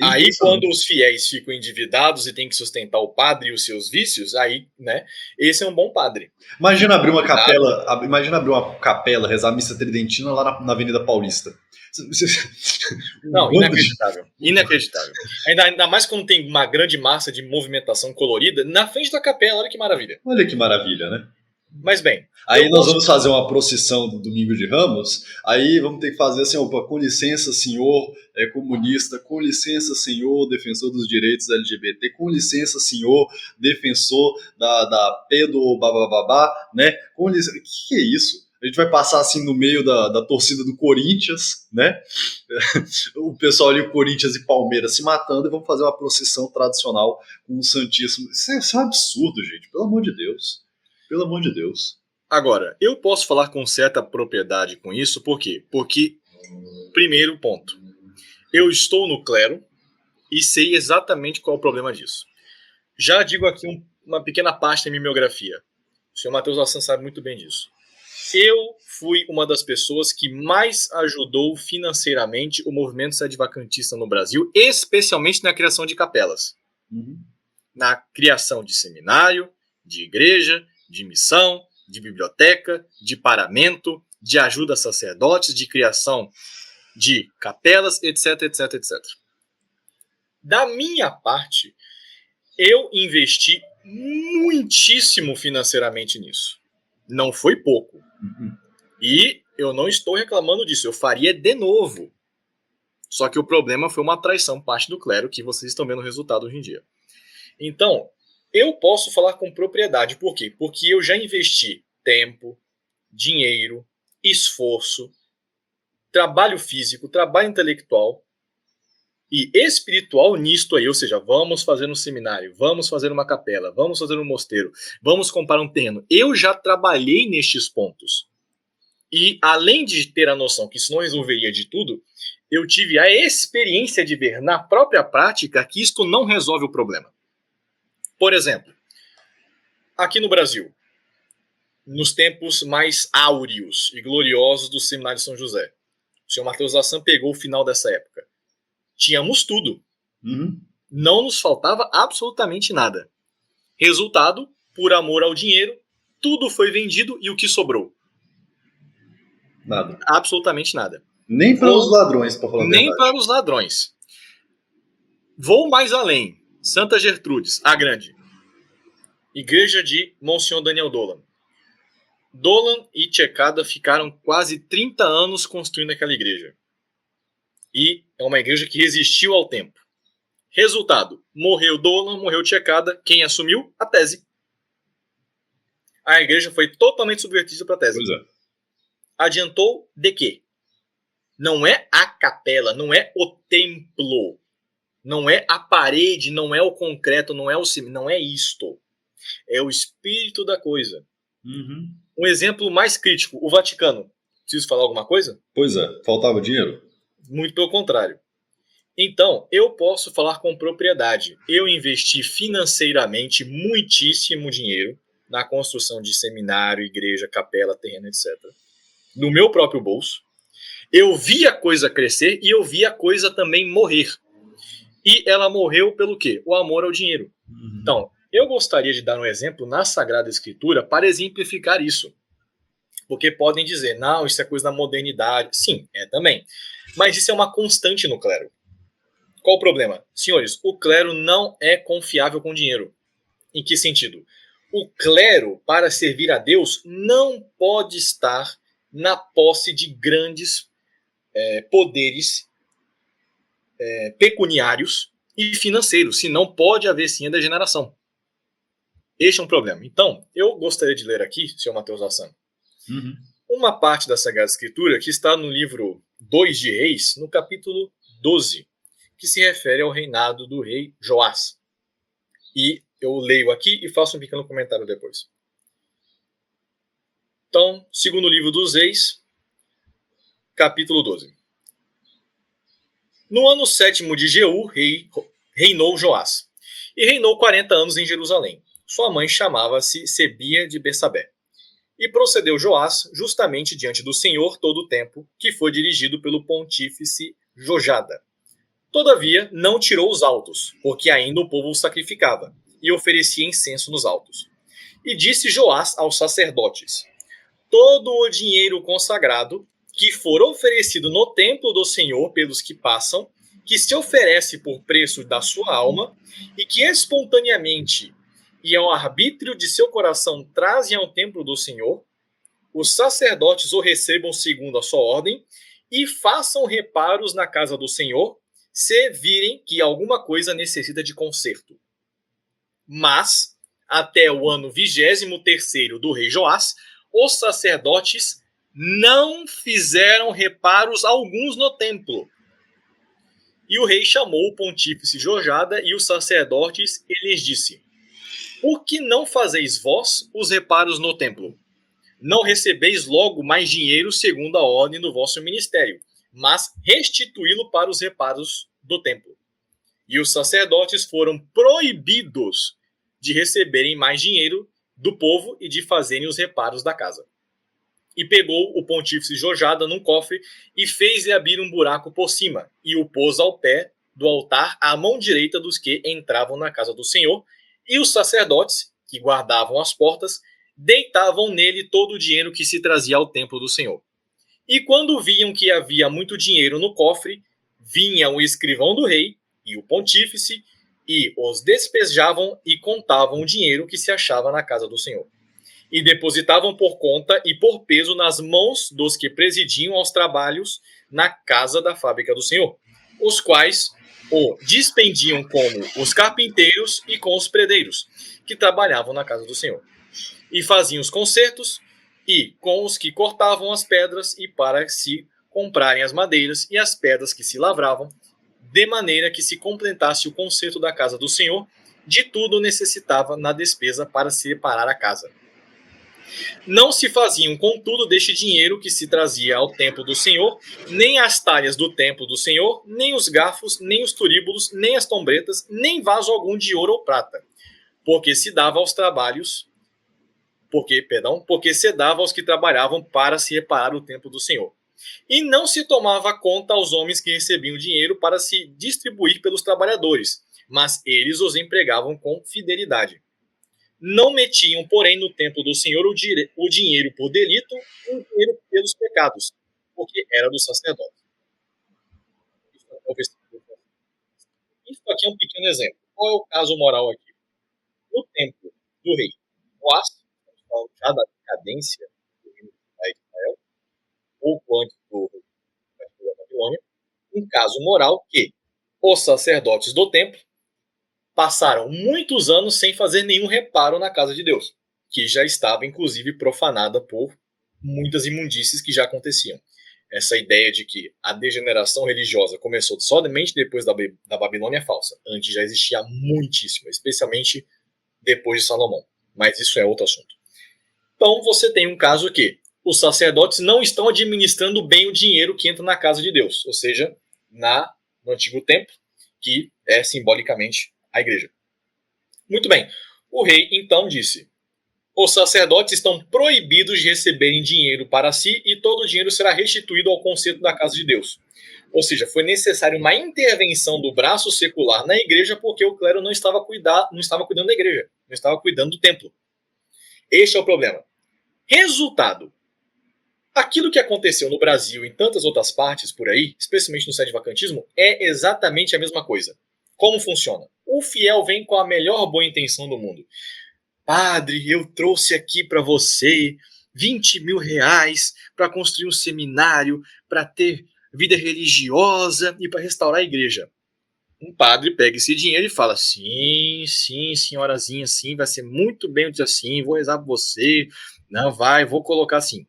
Aí, quando os fiéis ficam endividados e tem que sustentar o padre e os seus vícios, aí, né, esse é um bom padre. Imagina abrir uma capela, rezar a missa tridentina lá na Avenida Paulista. Não, inacreditável. Ainda mais quando tem uma grande massa de movimentação colorida na frente da capela, olha que maravilha. Olha que maravilha, né? Mas bem... Aí nós vamos fazer uma procissão do Domingo de Ramos, aí vamos ter que fazer assim, com licença, senhor comunista, com licença, senhor defensor dos direitos LGBT, com licença, senhor defensor da pedo babababá, né? Com licença, que é isso? A gente vai passar assim no meio da torcida do Corinthians, né? O pessoal ali, o Corinthians e Palmeiras se matando, e vamos fazer uma procissão tradicional com o Santíssimo. Isso é um absurdo, gente, pelo amor de Deus. Pelo amor de Deus. Agora, eu posso falar com certa propriedade com isso, por quê? Porque, primeiro ponto, eu estou no clero e sei exatamente qual é o problema disso. Já digo aqui uma pequena parte da minha biografia. O senhor Matheus Assan sabe muito bem disso. Eu fui uma das pessoas que mais ajudou financeiramente o movimento sede-vacantista no Brasil, especialmente na criação de capelas. Na criação de seminário, de igreja, de missão, de biblioteca, de paramento, de ajuda a sacerdotes, de criação de capelas, etc. Da minha parte, eu investi muitíssimo financeiramente nisso. Não foi pouco. E eu não estou reclamando disso, eu faria de novo. Só que o problema foi uma traição parte do clero, que vocês estão vendo o resultado hoje em dia. Então, Eu posso falar com propriedade. Por quê? Porque eu já investi tempo, dinheiro, esforço, trabalho físico, trabalho intelectual e espiritual nisto aí. Ou seja, vamos fazer um seminário, vamos fazer uma capela, vamos fazer um mosteiro, vamos comprar um terreno. Eu já trabalhei nestes pontos. E além de ter a noção que isso não resolveria de tudo, eu tive a experiência de ver na própria prática que isto não resolve o problema. Por exemplo, aqui no Brasil, nos tempos mais áureos e gloriosos do Seminário de São José, o senhor Mateus Lassan pegou o final dessa época. Tínhamos tudo. Não nos faltava absolutamente nada. Resultado, por amor ao dinheiro, tudo foi vendido e o que sobrou? Nada. Absolutamente nada. Nem para os ladrões, para falar a verdade. Nem para os ladrões. Vou mais além. Santa Gertrudes, a Grande. Igreja de Monsenhor Daniel Dolan. Dolan e Tchekada ficaram quase 30 anos construindo aquela igreja. E é uma igreja que resistiu ao tempo. Resultado, morreu Dolan, morreu Tchekada. Quem assumiu? A tese. A igreja foi totalmente subvertida para a tese. Pois é. Adiantou de quê? Não é a capela, não é o templo, não é a parede, não é o concreto, não é o cimento, não é isto. É o espírito da coisa. Um exemplo mais crítico, o Vaticano. Preciso falar alguma coisa? Pois é, faltava dinheiro? Muito pelo contrário. Então, eu posso falar com propriedade. Eu investi financeiramente muitíssimo dinheiro na construção de seminário, igreja, capela, terreno, etc. No meu próprio bolso. Eu vi a coisa crescer e eu vi a coisa também morrer. E ela morreu pelo quê? O amor ao dinheiro. Então, eu gostaria de dar um exemplo na Sagrada Escritura para exemplificar isso. Porque podem dizer, não, isso é coisa da modernidade. Sim, é também. Mas isso é uma constante no clero. Qual o problema? Senhores, o clero não é confiável com dinheiro. Em que sentido? O clero, para servir a Deus, não pode estar na posse de grandes poderes pecuniários e financeiros, senão pode haver sim a degeneração. Este é um problema. Então, eu gostaria de ler aqui, senhor Mateus Lassan, uma parte da Sagrada Escritura que está no livro 2 de Reis, no capítulo 12, que se refere ao reinado do rei Joás. E eu leio aqui e faço um pequeno comentário depois. Então, segundo livro dos Reis, capítulo 12. No ano 7º de Jeú, reinou Joás. E reinou 40 anos em Jerusalém. Sua mãe chamava-se Sebia de Bessabé. E procedeu Joás justamente diante do Senhor todo o tempo, que foi dirigido pelo pontífice Jojada. Todavia, não tirou os altos, porque ainda o povo o sacrificava, e oferecia incenso nos altos. E disse Joás aos sacerdotes: todo o dinheiro consagrado que for oferecido no templo do Senhor pelos que passam, que se oferece por preço da sua alma, e que espontaneamente e ao arbítrio de seu coração trazem ao templo do Senhor, os sacerdotes o recebam segundo a sua ordem, e façam reparos na casa do Senhor, se virem que alguma coisa necessita de conserto. Mas, até o ano 23º do rei Joás, os sacerdotes não fizeram reparos alguns no templo. E o rei chamou o pontífice Jojada e os sacerdotes e lhes disse: por que não fazeis vós os reparos no templo? Não recebeis logo mais dinheiro segundo a ordem do vosso ministério, mas restituí-lo para os reparos do templo. E os sacerdotes foram proibidos de receberem mais dinheiro do povo e de fazerem os reparos da casa. E pegou o pontífice Jojada num cofre e fez-lhe abrir um buraco por cima, e o pôs ao pé do altar à mão direita dos que entravam na casa do Senhor, e os sacerdotes, que guardavam as portas, deitavam nele todo o dinheiro que se trazia ao templo do Senhor. E quando viam que havia muito dinheiro no cofre, vinha o escrivão do rei e o pontífice, e os despejavam e contavam o dinheiro que se achava na casa do Senhor. E depositavam por conta e por peso nas mãos dos que presidiam aos trabalhos na casa da fábrica do Senhor, os quais o dispendiam como os carpinteiros e com os predeiros, que trabalhavam na casa do Senhor. E faziam os concertos, e com os que cortavam as pedras, e para se comprarem as madeiras e as pedras que se lavravam, de maneira que se completasse o concerto da casa do Senhor, de tudo necessitava na despesa para se reparar a casa. Não se faziam, contudo, deste dinheiro que se trazia ao templo do Senhor, nem as talhas do templo do Senhor, nem os garfos, nem os turíbulos, nem as tombretas, nem vaso algum de ouro ou prata, porque se dava aos trabalhos, porque se dava aos que trabalhavam para se reparar o templo do Senhor. E não se tomava conta aos homens que recebiam dinheiro para se distribuir pelos trabalhadores, mas eles os empregavam com fidelidade. Não metiam, porém, no templo do Senhor o dinheiro por delito e o dinheiro pelos pecados, porque era do sacerdote. Isso aqui é um pequeno exemplo. Qual é o caso moral aqui? No tempo do rei Joás, estamos falando já da decadência do reino de Israel, pouco antes da Babilônia, um caso moral que os sacerdotes do templo passaram muitos anos sem fazer nenhum reparo na casa de Deus, que já estava, inclusive, profanada por muitas imundícies que já aconteciam. Essa ideia de que a degeneração religiosa começou somente depois da Babilônia é falsa. Antes já existia muitíssimo, especialmente depois de Salomão. Mas isso é outro assunto. Então você tem um caso que os sacerdotes não estão administrando bem o dinheiro que entra na casa de Deus, ou seja, no antigo templo, que é simbolicamente a igreja. Muito bem. O rei então disse: os sacerdotes estão proibidos de receberem dinheiro para si e todo o dinheiro será restituído ao conserto da casa de Deus. Ou seja, foi necessária uma intervenção do braço secular na igreja porque o clero não estava cuidando da igreja, não estava cuidando do templo. Este é o problema. Resultado: aquilo que aconteceu no Brasil e em tantas outras partes por aí, especialmente no sede-vacantismo, é exatamente a mesma coisa. Como funciona? O fiel vem com a melhor boa intenção do mundo. Padre, eu trouxe aqui para você 20 mil reais para construir um seminário, para ter vida religiosa e para restaurar a igreja. Um padre pega esse dinheiro e fala: sim, senhorazinha, sim, vai ser muito bem assim, vou rezar por você, não vai, vou colocar assim.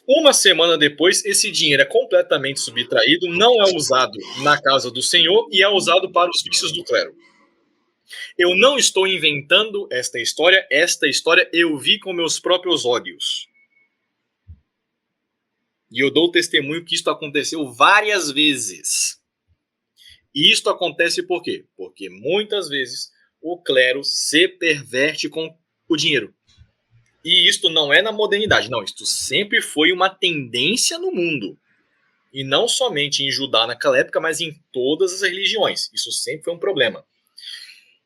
Uma semana depois, esse dinheiro é completamente subtraído, não é usado na casa do Senhor e é usado para os vícios do clero. Eu não estou inventando esta história eu vi com meus próprios olhos. E eu dou testemunho que isto aconteceu várias vezes. E isto acontece por quê? Porque muitas vezes o clero se perverte com o dinheiro. E isto não é na modernidade, não. Isto sempre foi uma tendência no mundo. E não somente em Judá naquela época, mas em todas as religiões. Isso sempre foi um problema.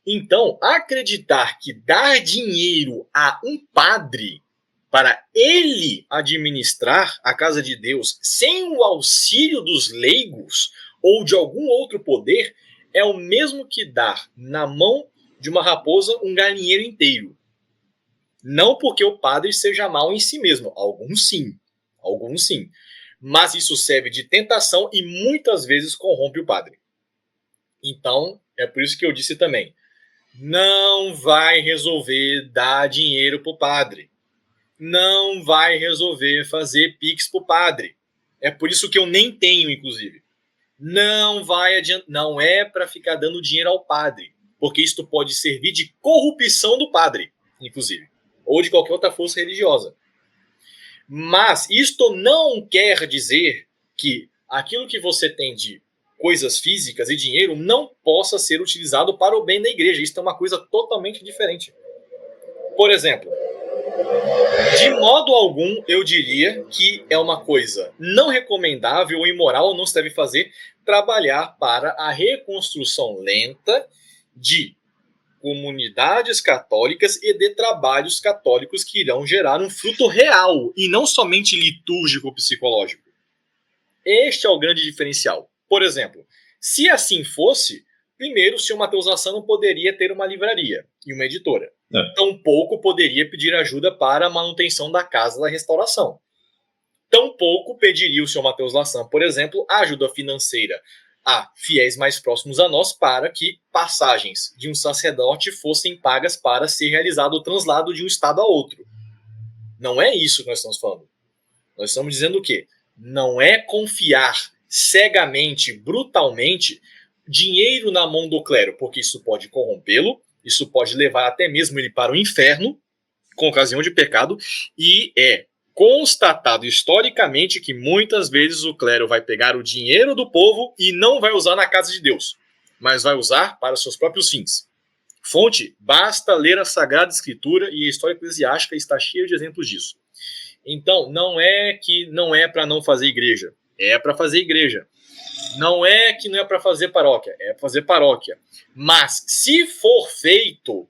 Então, acreditar que dar dinheiro a um padre para ele administrar a casa de Deus sem o auxílio dos leigos ou de algum outro poder é o mesmo que dar na mão de uma raposa um galinheiro inteiro. Não porque o padre seja mau em si mesmo, alguns sim, mas isso serve de tentação e muitas vezes corrompe o padre. Então, é por isso que eu disse também, não vai resolver dar dinheiro pro padre. Não vai resolver fazer pix pro padre. É por isso que eu nem tenho, inclusive. Não vai adiantar, não é para ficar dando dinheiro ao padre, porque isto pode servir de corrupção do padre, inclusive, ou de qualquer outra força religiosa. Mas isto não quer dizer que aquilo que você tem de coisas físicas e dinheiro não possa ser utilizado para o bem da igreja. Isso é uma coisa totalmente diferente. Por exemplo, de modo algum eu diria que é uma coisa não recomendável ou imoral, não se deve fazer, trabalhar para a reconstrução lenta de comunidades católicas e de trabalhos católicos que irão gerar um fruto real e não somente litúrgico ou psicológico. Este é o grande diferencial. Por exemplo, se assim fosse, primeiro o Sr. Mateus Lassan não poderia ter uma livraria e uma editora. Tampouco poderia pedir ajuda para a manutenção da Casa da Restauração. Tampouco pediria o Sr. Mateus Lassan, por exemplo, ajuda financeira a fiéis mais próximos a nós para que passagens de um sacerdote fossem pagas para ser realizado o translado de um estado a outro. Não é isso que nós estamos falando. Nós estamos dizendo o quê? Não é confiar cegamente, brutalmente, dinheiro na mão do clero, porque isso pode corrompê-lo, isso pode levar até mesmo ele para o inferno, com ocasião de pecado, e é constatado historicamente que muitas vezes o clero vai pegar o dinheiro do povo e não vai usar na casa de Deus, mas vai usar para seus próprios fins. Fonte, basta ler a Sagrada Escritura e a história eclesiástica está cheia de exemplos disso. Então, não é que não é para não fazer igreja, é para fazer igreja. Não é que não é para fazer paróquia, é para fazer paróquia. Mas, se for feito,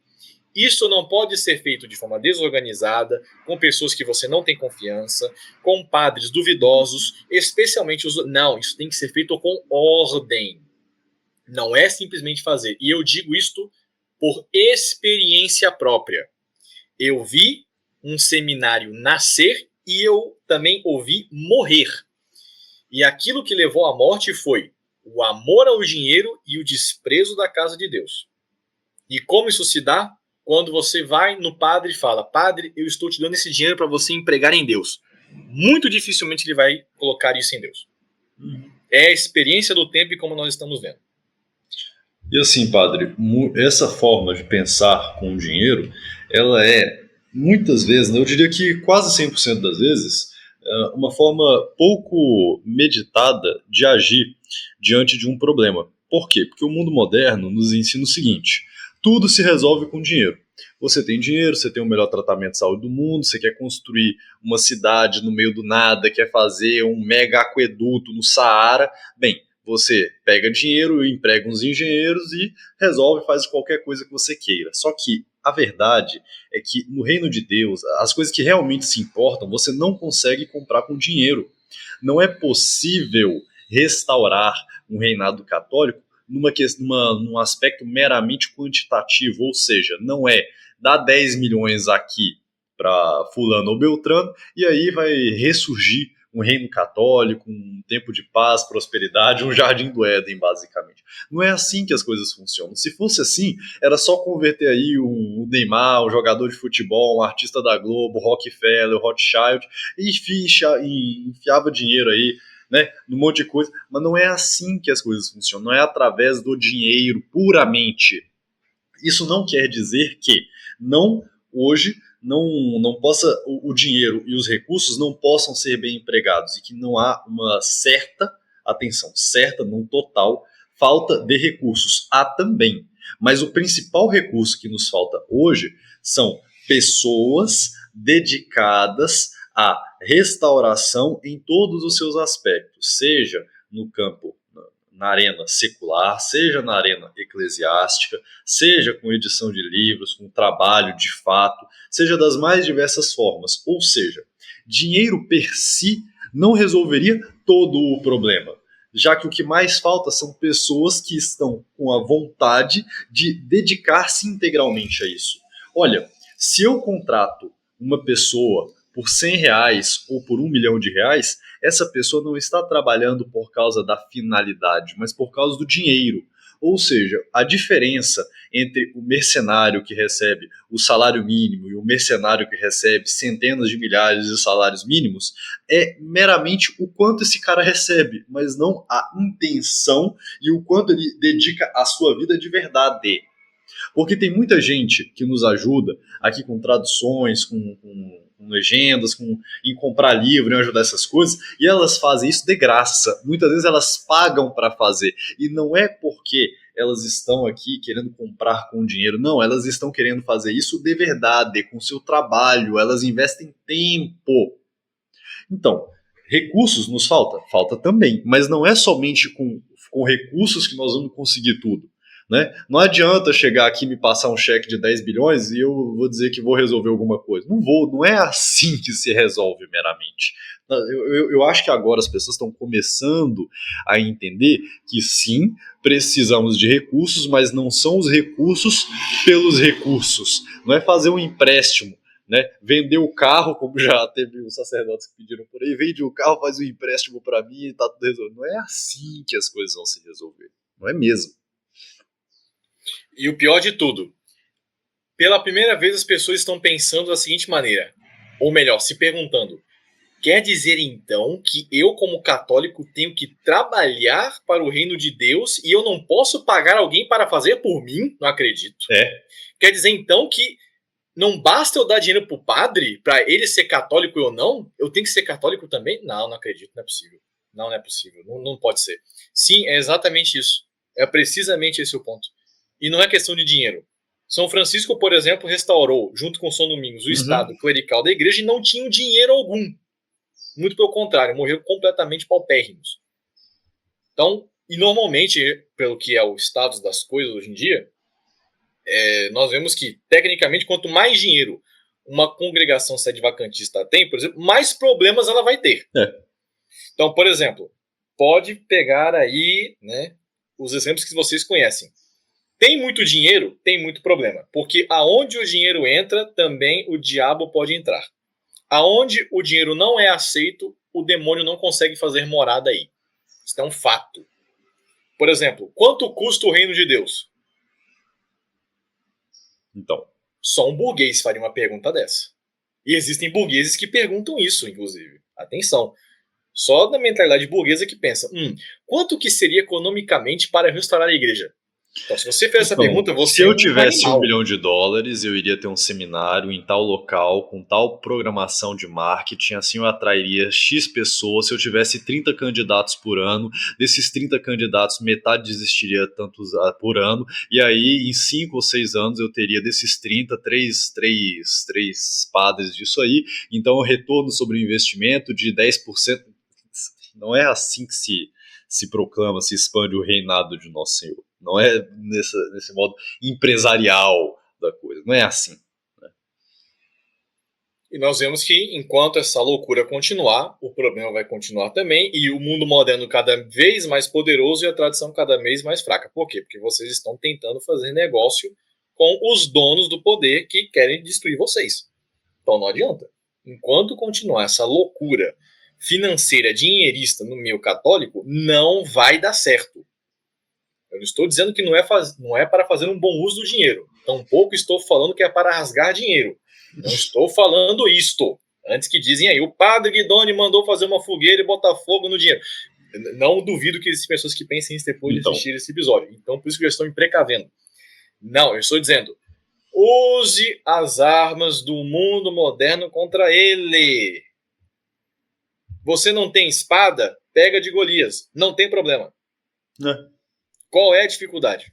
isso não pode ser feito de forma desorganizada, com pessoas que você não tem confiança, com padres duvidosos, especialmente os... Não, isso tem que ser feito com ordem. Não é simplesmente fazer. E eu digo isto por experiência própria. Eu vi um seminário nascer e eu também o vi morrer. E aquilo que levou à morte foi o amor ao dinheiro e o desprezo da casa de Deus. E como isso se dá? Quando você vai no padre e fala: padre, eu estou te dando esse dinheiro para você empregar em Deus. Muito dificilmente ele vai colocar isso em Deus. É a experiência do tempo e como nós estamos vendo. E assim, padre, essa forma de pensar com o dinheiro, ela é, muitas vezes, eu diria que quase 100% das vezes, uma forma pouco meditada de agir diante de um problema. Por quê? Porque o mundo moderno nos ensina o seguinte: tudo se resolve com dinheiro. Você tem dinheiro, você tem o melhor tratamento de saúde do mundo, você quer construir uma cidade no meio do nada, quer fazer um mega aqueduto no Saara. Bem, você pega dinheiro, emprega uns engenheiros e resolve, faz qualquer coisa que você queira. Só que a verdade é que no reino de Deus, as coisas que realmente se importam, você não consegue comprar com dinheiro. Não é possível restaurar um reinado católico num aspecto meramente quantitativo, ou seja, não é dar 10 milhões aqui para fulano ou beltrano e aí vai ressurgir um reino católico, um tempo de paz, prosperidade, um jardim do Éden, basicamente. Não é assim que as coisas funcionam. Se fosse assim, era só converter aí o Neymar, um jogador de futebol, um artista da Globo, Rockefeller, Rothschild, e enfiava dinheiro aí, né, num monte de coisa. Mas não é assim que as coisas funcionam. Não é através do dinheiro puramente. Isso não quer dizer que hoje não possa o dinheiro e os recursos não possam ser bem empregados e que não há uma certa, atenção, certa, não total, falta de recursos. Há também, mas o principal recurso que nos falta hoje são pessoas dedicadas à restauração em todos os seus aspectos, seja no campo, na arena secular, seja na arena eclesiástica, seja com edição de livros, com trabalho de fato, seja das mais diversas formas. Ou seja, dinheiro per si não resolveria todo o problema, já que o que mais falta são pessoas que estão com a vontade de dedicar-se integralmente a isso. Olha, se eu contrato uma pessoa por R$100 ou por R$1 milhão, essa pessoa não está trabalhando por causa da finalidade, mas por causa do dinheiro. Ou seja, a diferença entre o mercenário que recebe o salário mínimo e o mercenário que recebe centenas de milhares de salários mínimos é meramente o quanto esse cara recebe, mas não a intenção e o quanto ele dedica a sua vida de verdade. Porque tem muita gente que nos ajuda aqui com traduções, com legendas, em comprar livro, em ajudar essas coisas, e elas fazem isso de graça. Muitas vezes elas pagam para fazer. E não é porque elas estão aqui querendo comprar com dinheiro, não, elas estão querendo fazer isso de verdade, com seu trabalho, elas investem tempo. Então, recursos nos falta? Falta também, mas não é somente com recursos que nós vamos conseguir tudo. Né? Não adianta chegar aqui e me passar um cheque de 10 bilhões e eu vou dizer que vou resolver alguma coisa. Não é assim que se resolve meramente. Eu acho que agora as pessoas estão começando a entender que sim, precisamos de recursos, mas não são os recursos pelos recursos. Não é fazer um empréstimo, né? Vender o carro, como já teve os sacerdotes que pediram por aí, vende o carro, faz um empréstimo para mim e tá tudo resolvido. Não é assim que as coisas vão se resolver. Não é mesmo. E o pior de tudo, pela primeira vez as pessoas estão pensando da seguinte maneira, ou melhor, se perguntando, quer dizer então que eu como católico tenho que trabalhar para o reino de Deus e eu não posso pagar alguém para fazer por mim? Não acredito. Quer dizer então que não basta eu dar dinheiro pro padre para ele ser católico ou não? Eu tenho que ser católico também? Não acredito, não é possível. Não é possível, não pode ser. Sim, é exatamente isso. É precisamente esse o ponto. E não é questão de dinheiro. São Francisco, por exemplo, restaurou, junto com São Domingos, o estado clerical da igreja e não tinha dinheiro algum. Muito pelo contrário, morreram completamente paupérrimos. Então, e normalmente, pelo que é o status das coisas hoje em dia, nós vemos que, tecnicamente, quanto mais dinheiro uma congregação sede vacantista tem, por exemplo, mais problemas ela vai ter. Então, por exemplo, pode pegar aí, né, os exemplos que vocês conhecem. Tem muito dinheiro, tem muito problema. Porque aonde o dinheiro entra, também o diabo pode entrar. Aonde o dinheiro não é aceito, o demônio não consegue fazer morada aí. Isso é um fato. Por exemplo, quanto custa o reino de Deus? Então. Só um burguês faria uma pergunta dessa. E existem burgueses que perguntam isso, inclusive. Atenção. Só da mentalidade burguesa que pensa, quanto que seria economicamente para restaurar a igreja? Então, se você fez essa pergunta, você se eu tivesse $1 milhão, eu iria ter um seminário em tal local, com tal programação de marketing, assim eu atrairia X pessoas. Se eu tivesse 30 candidatos por ano, desses 30 candidatos, metade desistiria tantos por ano, e aí em 5 ou 6 anos eu teria desses 30, três padres disso aí, então o retorno sobre o investimento de 10%, não é assim que se proclama, se expande o reinado de Nosso Senhor. Não é nesse modo empresarial da coisa. Não é assim. Né? E nós vemos que, enquanto essa loucura continuar, o problema vai continuar também, e o mundo moderno cada vez mais poderoso e a tradição cada vez mais fraca. Por quê? Porque vocês estão tentando fazer negócio com os donos do poder que querem destruir vocês. Então não adianta. Enquanto continuar essa loucura financeira, dinheirista no meio católico, não vai dar certo. Eu não estou dizendo que não é para fazer um bom uso do dinheiro. Tampouco estou falando que é para rasgar dinheiro. Não estou falando isto. Antes que dizem aí, o padre Guidoni mandou fazer uma fogueira e botar fogo no dinheiro. Não duvido que existem pessoas que pensem isso depois de assistir esse episódio. Então, por isso que eu estou me precavendo. Não, eu estou dizendo, use as armas do mundo moderno contra ele. Você não tem espada? Pega de Golias. Não tem problema. Qual é a dificuldade?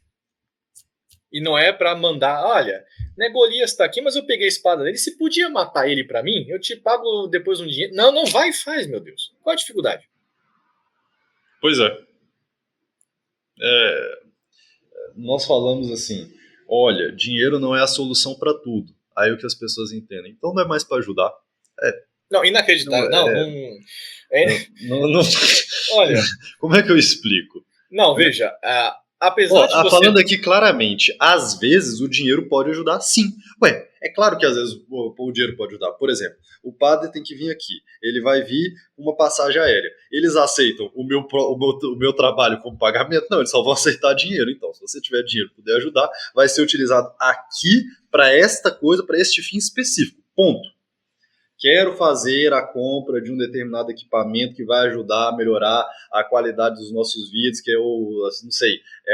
E não é para mandar, olha, né, Golias está aqui, mas eu peguei a espada dele. Se podia matar ele para mim, eu te pago depois um dinheiro. Não vai e faz, meu Deus. Qual a dificuldade? Pois é. Nós falamos assim, olha, dinheiro não é a solução para tudo. Aí o que as pessoas entendem. Então não é mais para ajudar. Não, inacreditável. Não. Olha, como é que eu explico? Não, veja, apesar de você... Falando aqui claramente, às vezes o dinheiro pode ajudar sim. É claro que às vezes o dinheiro pode ajudar. Por exemplo, o padre tem que vir aqui, ele vai vir uma passagem aérea. Eles aceitam o meu trabalho como pagamento? Não, eles só vão aceitar dinheiro. Então, se você tiver dinheiro e puder ajudar, vai ser utilizado aqui para esta coisa, para este fim específico. Ponto. Quero fazer a compra de um determinado equipamento que vai ajudar a melhorar a qualidade dos nossos vídeos, que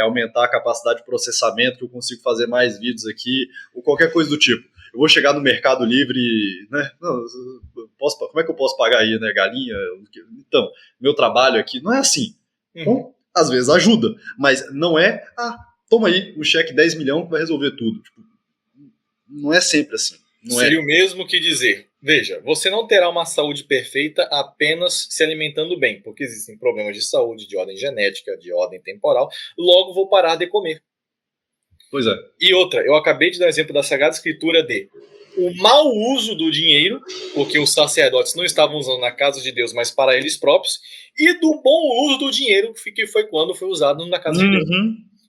aumentar a capacidade de processamento, que eu consigo fazer mais vídeos aqui, ou qualquer coisa do tipo. Eu vou chegar no Mercado Livre, né? Como é que eu posso pagar aí, né? Galinha? Então, meu trabalho aqui não é assim. Então, às vezes ajuda, mas não é, toma aí um cheque 10 milhões que vai resolver tudo. Não é sempre assim. Seria o mesmo que dizer, veja, você não terá uma saúde perfeita apenas se alimentando bem, porque existem problemas de saúde, de ordem genética, de ordem temporal, logo vou parar de comer. Pois é. E outra, eu acabei de dar o exemplo da Sagrada Escritura de o mau uso do dinheiro, porque os sacerdotes não estavam usando na casa de Deus, mas para eles próprios, e do bom uso do dinheiro, que foi quando foi usado na casa de Deus.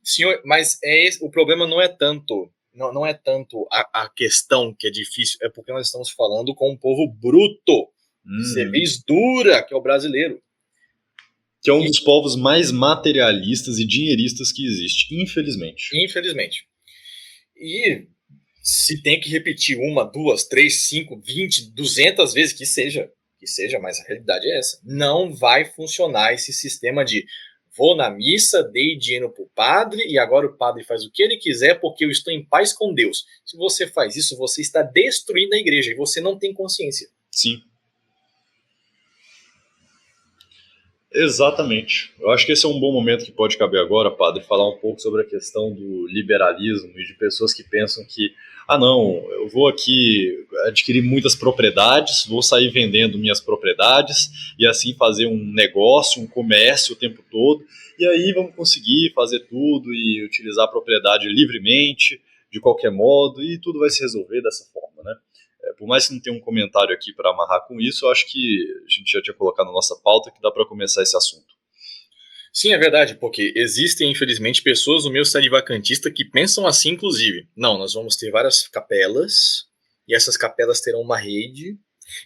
Senhor, mas o problema não é tanto não é tanto a questão que é difícil, é porque nós estamos falando com um povo bruto, cerviz dura, que é o brasileiro. Que é um dos povos mais materialistas e dinheiristas que existe, infelizmente. Infelizmente. E se tem que repetir 1, 2, 3, 5, 20, 200 vezes, que seja, mas a realidade é essa. Não vai funcionar esse sistema de vou na missa, dei dinheiro pro padre e agora o padre faz o que ele quiser porque eu estou em paz com Deus. Se você faz isso, você está destruindo a igreja e você não tem consciência. Sim. Exatamente. Eu acho que esse é um bom momento que pode caber agora, padre, falar um pouco sobre a questão do liberalismo e de pessoas que pensam que, não, eu vou aqui adquirir muitas propriedades, vou sair vendendo minhas propriedades e assim fazer um negócio, um comércio o tempo todo, e aí vamos conseguir fazer tudo e utilizar a propriedade livremente, de qualquer modo, e tudo vai se resolver dessa forma, né? Por mais que não tenha um comentário aqui para amarrar com isso, eu acho que a gente já tinha colocado na nossa pauta que dá para começar esse assunto. Sim, é verdade, porque existem, infelizmente, pessoas no meio sedivacantista que pensam assim, inclusive. Não, nós vamos ter várias capelas, e essas capelas terão uma rede,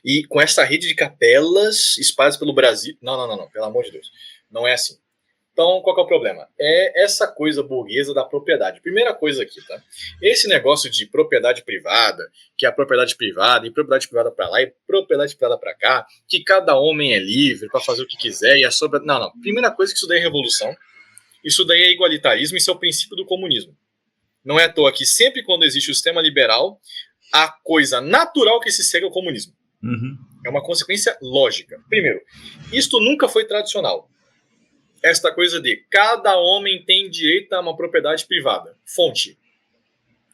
e com essa rede de capelas espalhadas pelo Brasil... Não, pelo amor de Deus. Não é assim. Então, qual que é o problema? É essa coisa burguesa da propriedade. Primeira coisa aqui, tá? Esse negócio de propriedade privada, que é a propriedade privada, e propriedade privada para lá, e propriedade privada para cá, que cada homem é livre para fazer o que quiser, e é sobre... Não. Primeira coisa que isso daí é revolução, isso daí é igualitarismo, isso é o princípio do comunismo. Não é à toa que sempre quando existe o sistema liberal, a coisa natural que se segue é o comunismo. É uma consequência lógica. Primeiro, isto nunca foi tradicional. Esta coisa de cada homem tem direito a uma propriedade privada. Fonte.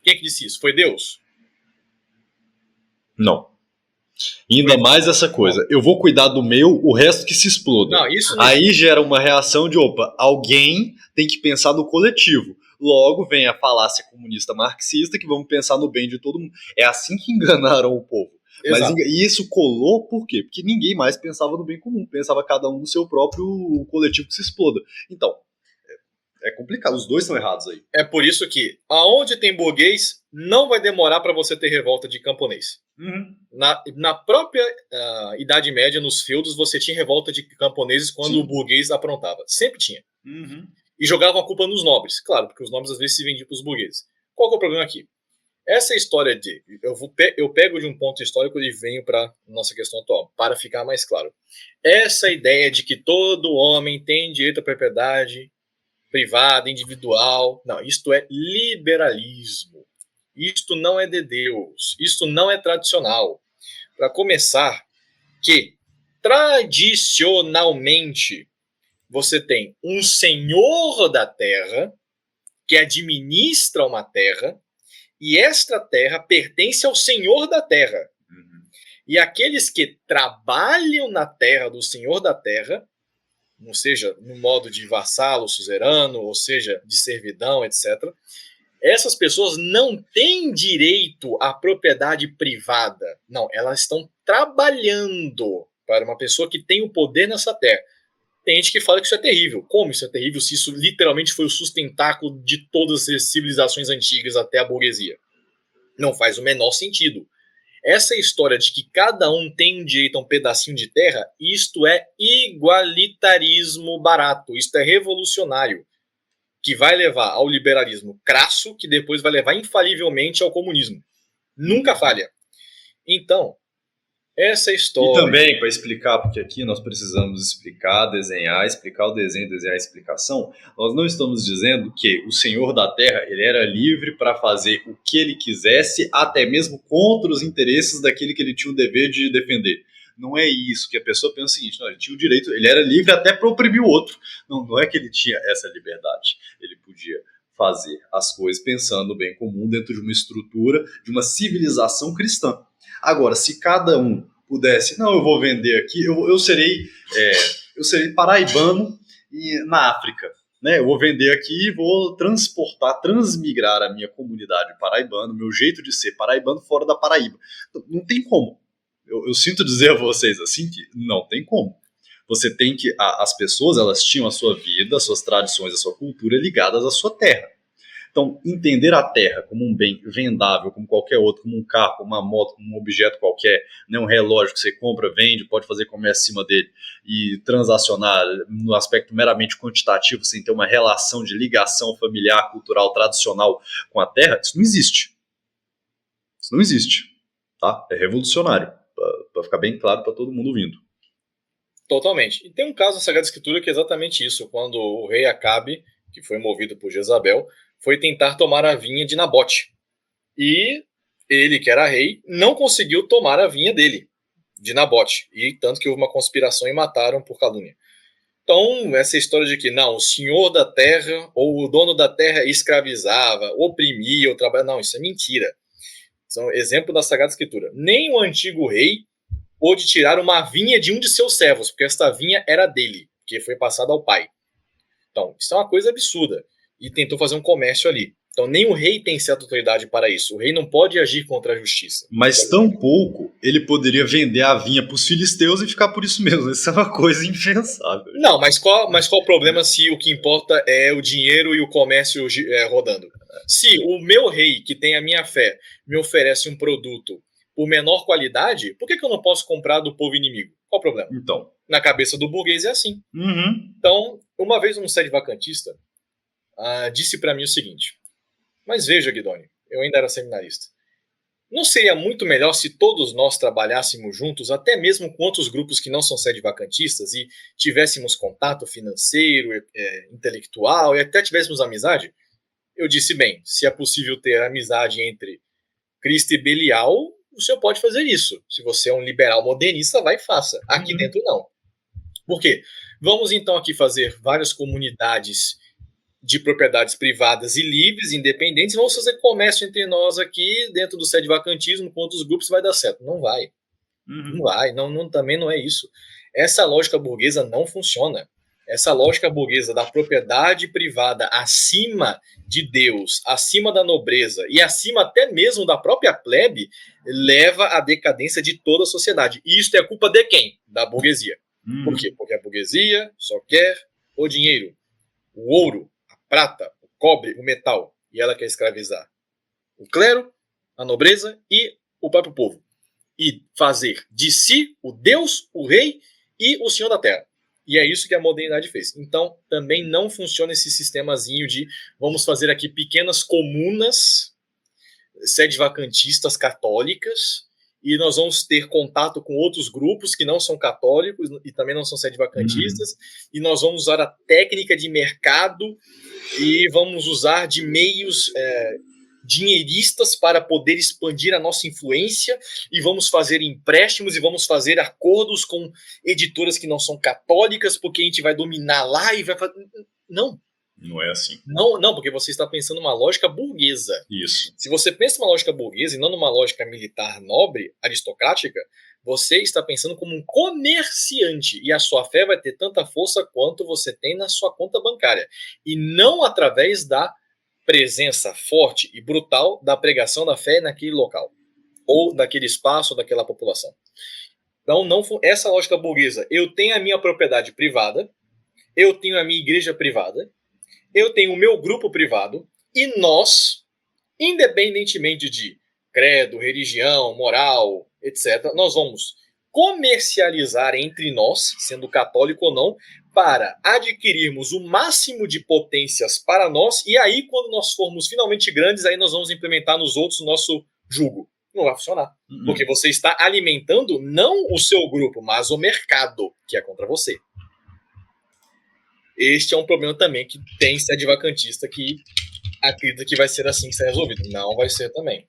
Quem é que disse isso? Foi Deus? Não. Ainda mais essa coisa. Eu vou cuidar do meu, o resto que se exploda. Não, isso não. Aí gera uma reação de, alguém tem que pensar no coletivo. Logo vem a falácia comunista marxista que vamos pensar no bem de todo mundo. É assim que enganaram o povo. Exato. Mas isso colou por quê? Porque ninguém mais pensava no bem comum, pensava cada um no seu próprio coletivo que se exploda. Então, é complicado, os dois estão errados aí. É por isso que, aonde tem burguês, não vai demorar para você ter revolta de camponês. Na própria Idade Média, nos feudos, você tinha revolta de camponeses quando o burguês aprontava. Sempre tinha. E jogavam a culpa nos nobres. Claro, porque os nobres às vezes se vendiam para os burgueses. Qual que é o problema aqui? Essa história de... Eu pego de um ponto histórico e venho para nossa questão atual, para ficar mais claro. Essa ideia de que todo homem tem direito à propriedade privada, individual... Não, isto é liberalismo. Isto não é de Deus. Isto não é tradicional. Para começar, que tradicionalmente você tem um senhor da terra que administra uma terra, e esta terra pertence ao senhor da terra. E aqueles que trabalham na terra do senhor da terra, ou seja, no modo de vassalo, suzerano, ou seja, de servidão, etc., essas pessoas não têm direito à propriedade privada. Não, elas estão trabalhando para uma pessoa que tem o poder nessa terra. Tem gente que fala que isso é terrível. Como isso é terrível se isso literalmente foi o sustentáculo de todas as civilizações antigas até a burguesia? Não faz o menor sentido. Essa história de que cada um tem direito a um pedacinho de terra, isto é igualitarismo barato, isto é revolucionário, que vai levar ao liberalismo crasso, que depois vai levar infalivelmente ao comunismo. Nunca falha. Então, essa história... E também, para explicar, porque aqui nós precisamos explicar, desenhar, explicar o desenho, desenhar a explicação, nós não estamos dizendo que o senhor da terra ele era livre para fazer o que ele quisesse, até mesmo contra os interesses daquele que ele tinha o dever de defender. Não é isso, que a pessoa pensa o seguinte, não, ele tinha o direito, ele era livre até para oprimir o outro. Não é que ele tinha essa liberdade, ele podia fazer as coisas pensando no bem comum dentro de uma estrutura, de uma civilização cristã. Agora, se cada um pudesse, não, eu vou vender aqui, eu serei paraibano na África, né? Eu vou vender aqui e vou transmigrar a minha comunidade paraibana, o meu jeito de ser paraibano fora da Paraíba. Não tem como. Eu sinto dizer a vocês assim que não tem como. Você tem que... As pessoas, elas tinham a sua vida, as suas tradições, a sua cultura ligadas à sua terra. Então, entender a terra como um bem vendável, como qualquer outro, como um carro, como uma moto, como um objeto qualquer, né, um relógio que você compra, vende, pode fazer comércio acima dele e transacionar no aspecto meramente quantitativo, sem ter uma relação de ligação familiar, cultural, tradicional com a terra, isso não existe. Isso não existe. Tá? É revolucionário, para ficar bem claro para todo mundo ouvindo. Totalmente. E tem um caso na Sagrada Escritura que é exatamente isso, quando o rei Acabe, que foi movido por Jezabel, foi tentar tomar a vinha de Nabote. E ele, que era rei, não conseguiu tomar a vinha dele, de Nabote. E tanto que houve uma conspiração e mataram por calúnia. Então, essa história de que, não, o senhor da terra ou o dono da terra escravizava, oprimia, ou trabalhava, não, isso é mentira. São exemplo da Sagrada Escritura. Nem o antigo rei pôde tirar uma vinha de um de seus servos, porque esta vinha era dele, que foi passada ao pai. Então, isso é uma coisa absurda. E tentou fazer um comércio ali. Então, nem o rei tem certa autoridade para isso. O rei não pode agir contra a justiça. Mas tampouco ele poderia vender a vinha para os filisteus e ficar por isso mesmo. Isso é uma coisa impensável. Não, mas qual o problema se o que importa é o dinheiro e o comércio rodando? Se o meu rei, que tem a minha fé, me oferece um produto por menor qualidade, por que eu não posso comprar do povo inimigo? Qual o problema? Então. Na cabeça do burguês é assim. Uhum. Então, uma vez um sede vacantista disse para mim o seguinte: mas veja, Guidoni, eu ainda era seminarista. Não seria muito melhor se todos nós trabalhássemos juntos, até mesmo com outros grupos que não são sede vacantistas, e tivéssemos contato financeiro, intelectual, e até tivéssemos amizade? Eu disse, bem, se é possível ter amizade entre Cristo e Belial, o senhor pode fazer isso. Se você é um liberal modernista, vai e faça. Aqui dentro não. Por quê? Vamos então aqui fazer várias comunidades de propriedades privadas e livres, independentes, vamos fazer comércio entre nós aqui, dentro do sede vacantismo, com outros grupos, vai dar certo. Não vai. Não vai. Também não é isso. Essa lógica burguesa não funciona. Essa lógica burguesa da propriedade privada acima de Deus, acima da nobreza e acima até mesmo da própria plebe, leva à decadência de toda a sociedade. E isso é culpa de quem? Da burguesia. Por quê? Porque a burguesia só quer o dinheiro, o ouro, a prata, o cobre, o metal. E ela quer escravizar o clero, a nobreza e o próprio povo. E fazer de si o Deus, o rei e o senhor da terra. E é isso que a modernidade fez. Então, também não funciona esse sistemazinho de vamos fazer aqui pequenas comunas sede vacantistas católicas e nós vamos ter contato com outros grupos que não são católicos e também não são sede vacantistas e nós vamos usar a técnica de mercado e vamos usar de meios dinheiristas para poder expandir a nossa influência e vamos fazer empréstimos e vamos fazer acordos com editoras que não são católicas porque a gente vai dominar lá e vai fazer... Não é assim. Não, porque você está pensando numa lógica burguesa. Isso. Se você pensa numa lógica burguesa e não numa lógica militar nobre, aristocrática, você está pensando como um comerciante e a sua fé vai ter tanta força quanto você tem na sua conta bancária. E não através da presença forte e brutal da pregação da fé naquele local, ou daquele espaço, ou daquela população. Então, essa lógica burguesa, eu tenho a minha propriedade privada, eu tenho a minha igreja privada, eu tenho o meu grupo privado, e nós, independentemente de credo, religião, moral, etc., nós vamos comercializar entre nós, sendo católico ou não, para adquirirmos o máximo de potências para nós, e aí, quando nós formos finalmente grandes, aí nós vamos implementar nos outros o nosso jugo. Não vai funcionar. Porque você está alimentando não o seu grupo, mas o mercado, que é contra você. Este é um problema também que tem sede vacantista que acredita que vai ser assim que será resolvido. Não vai ser também.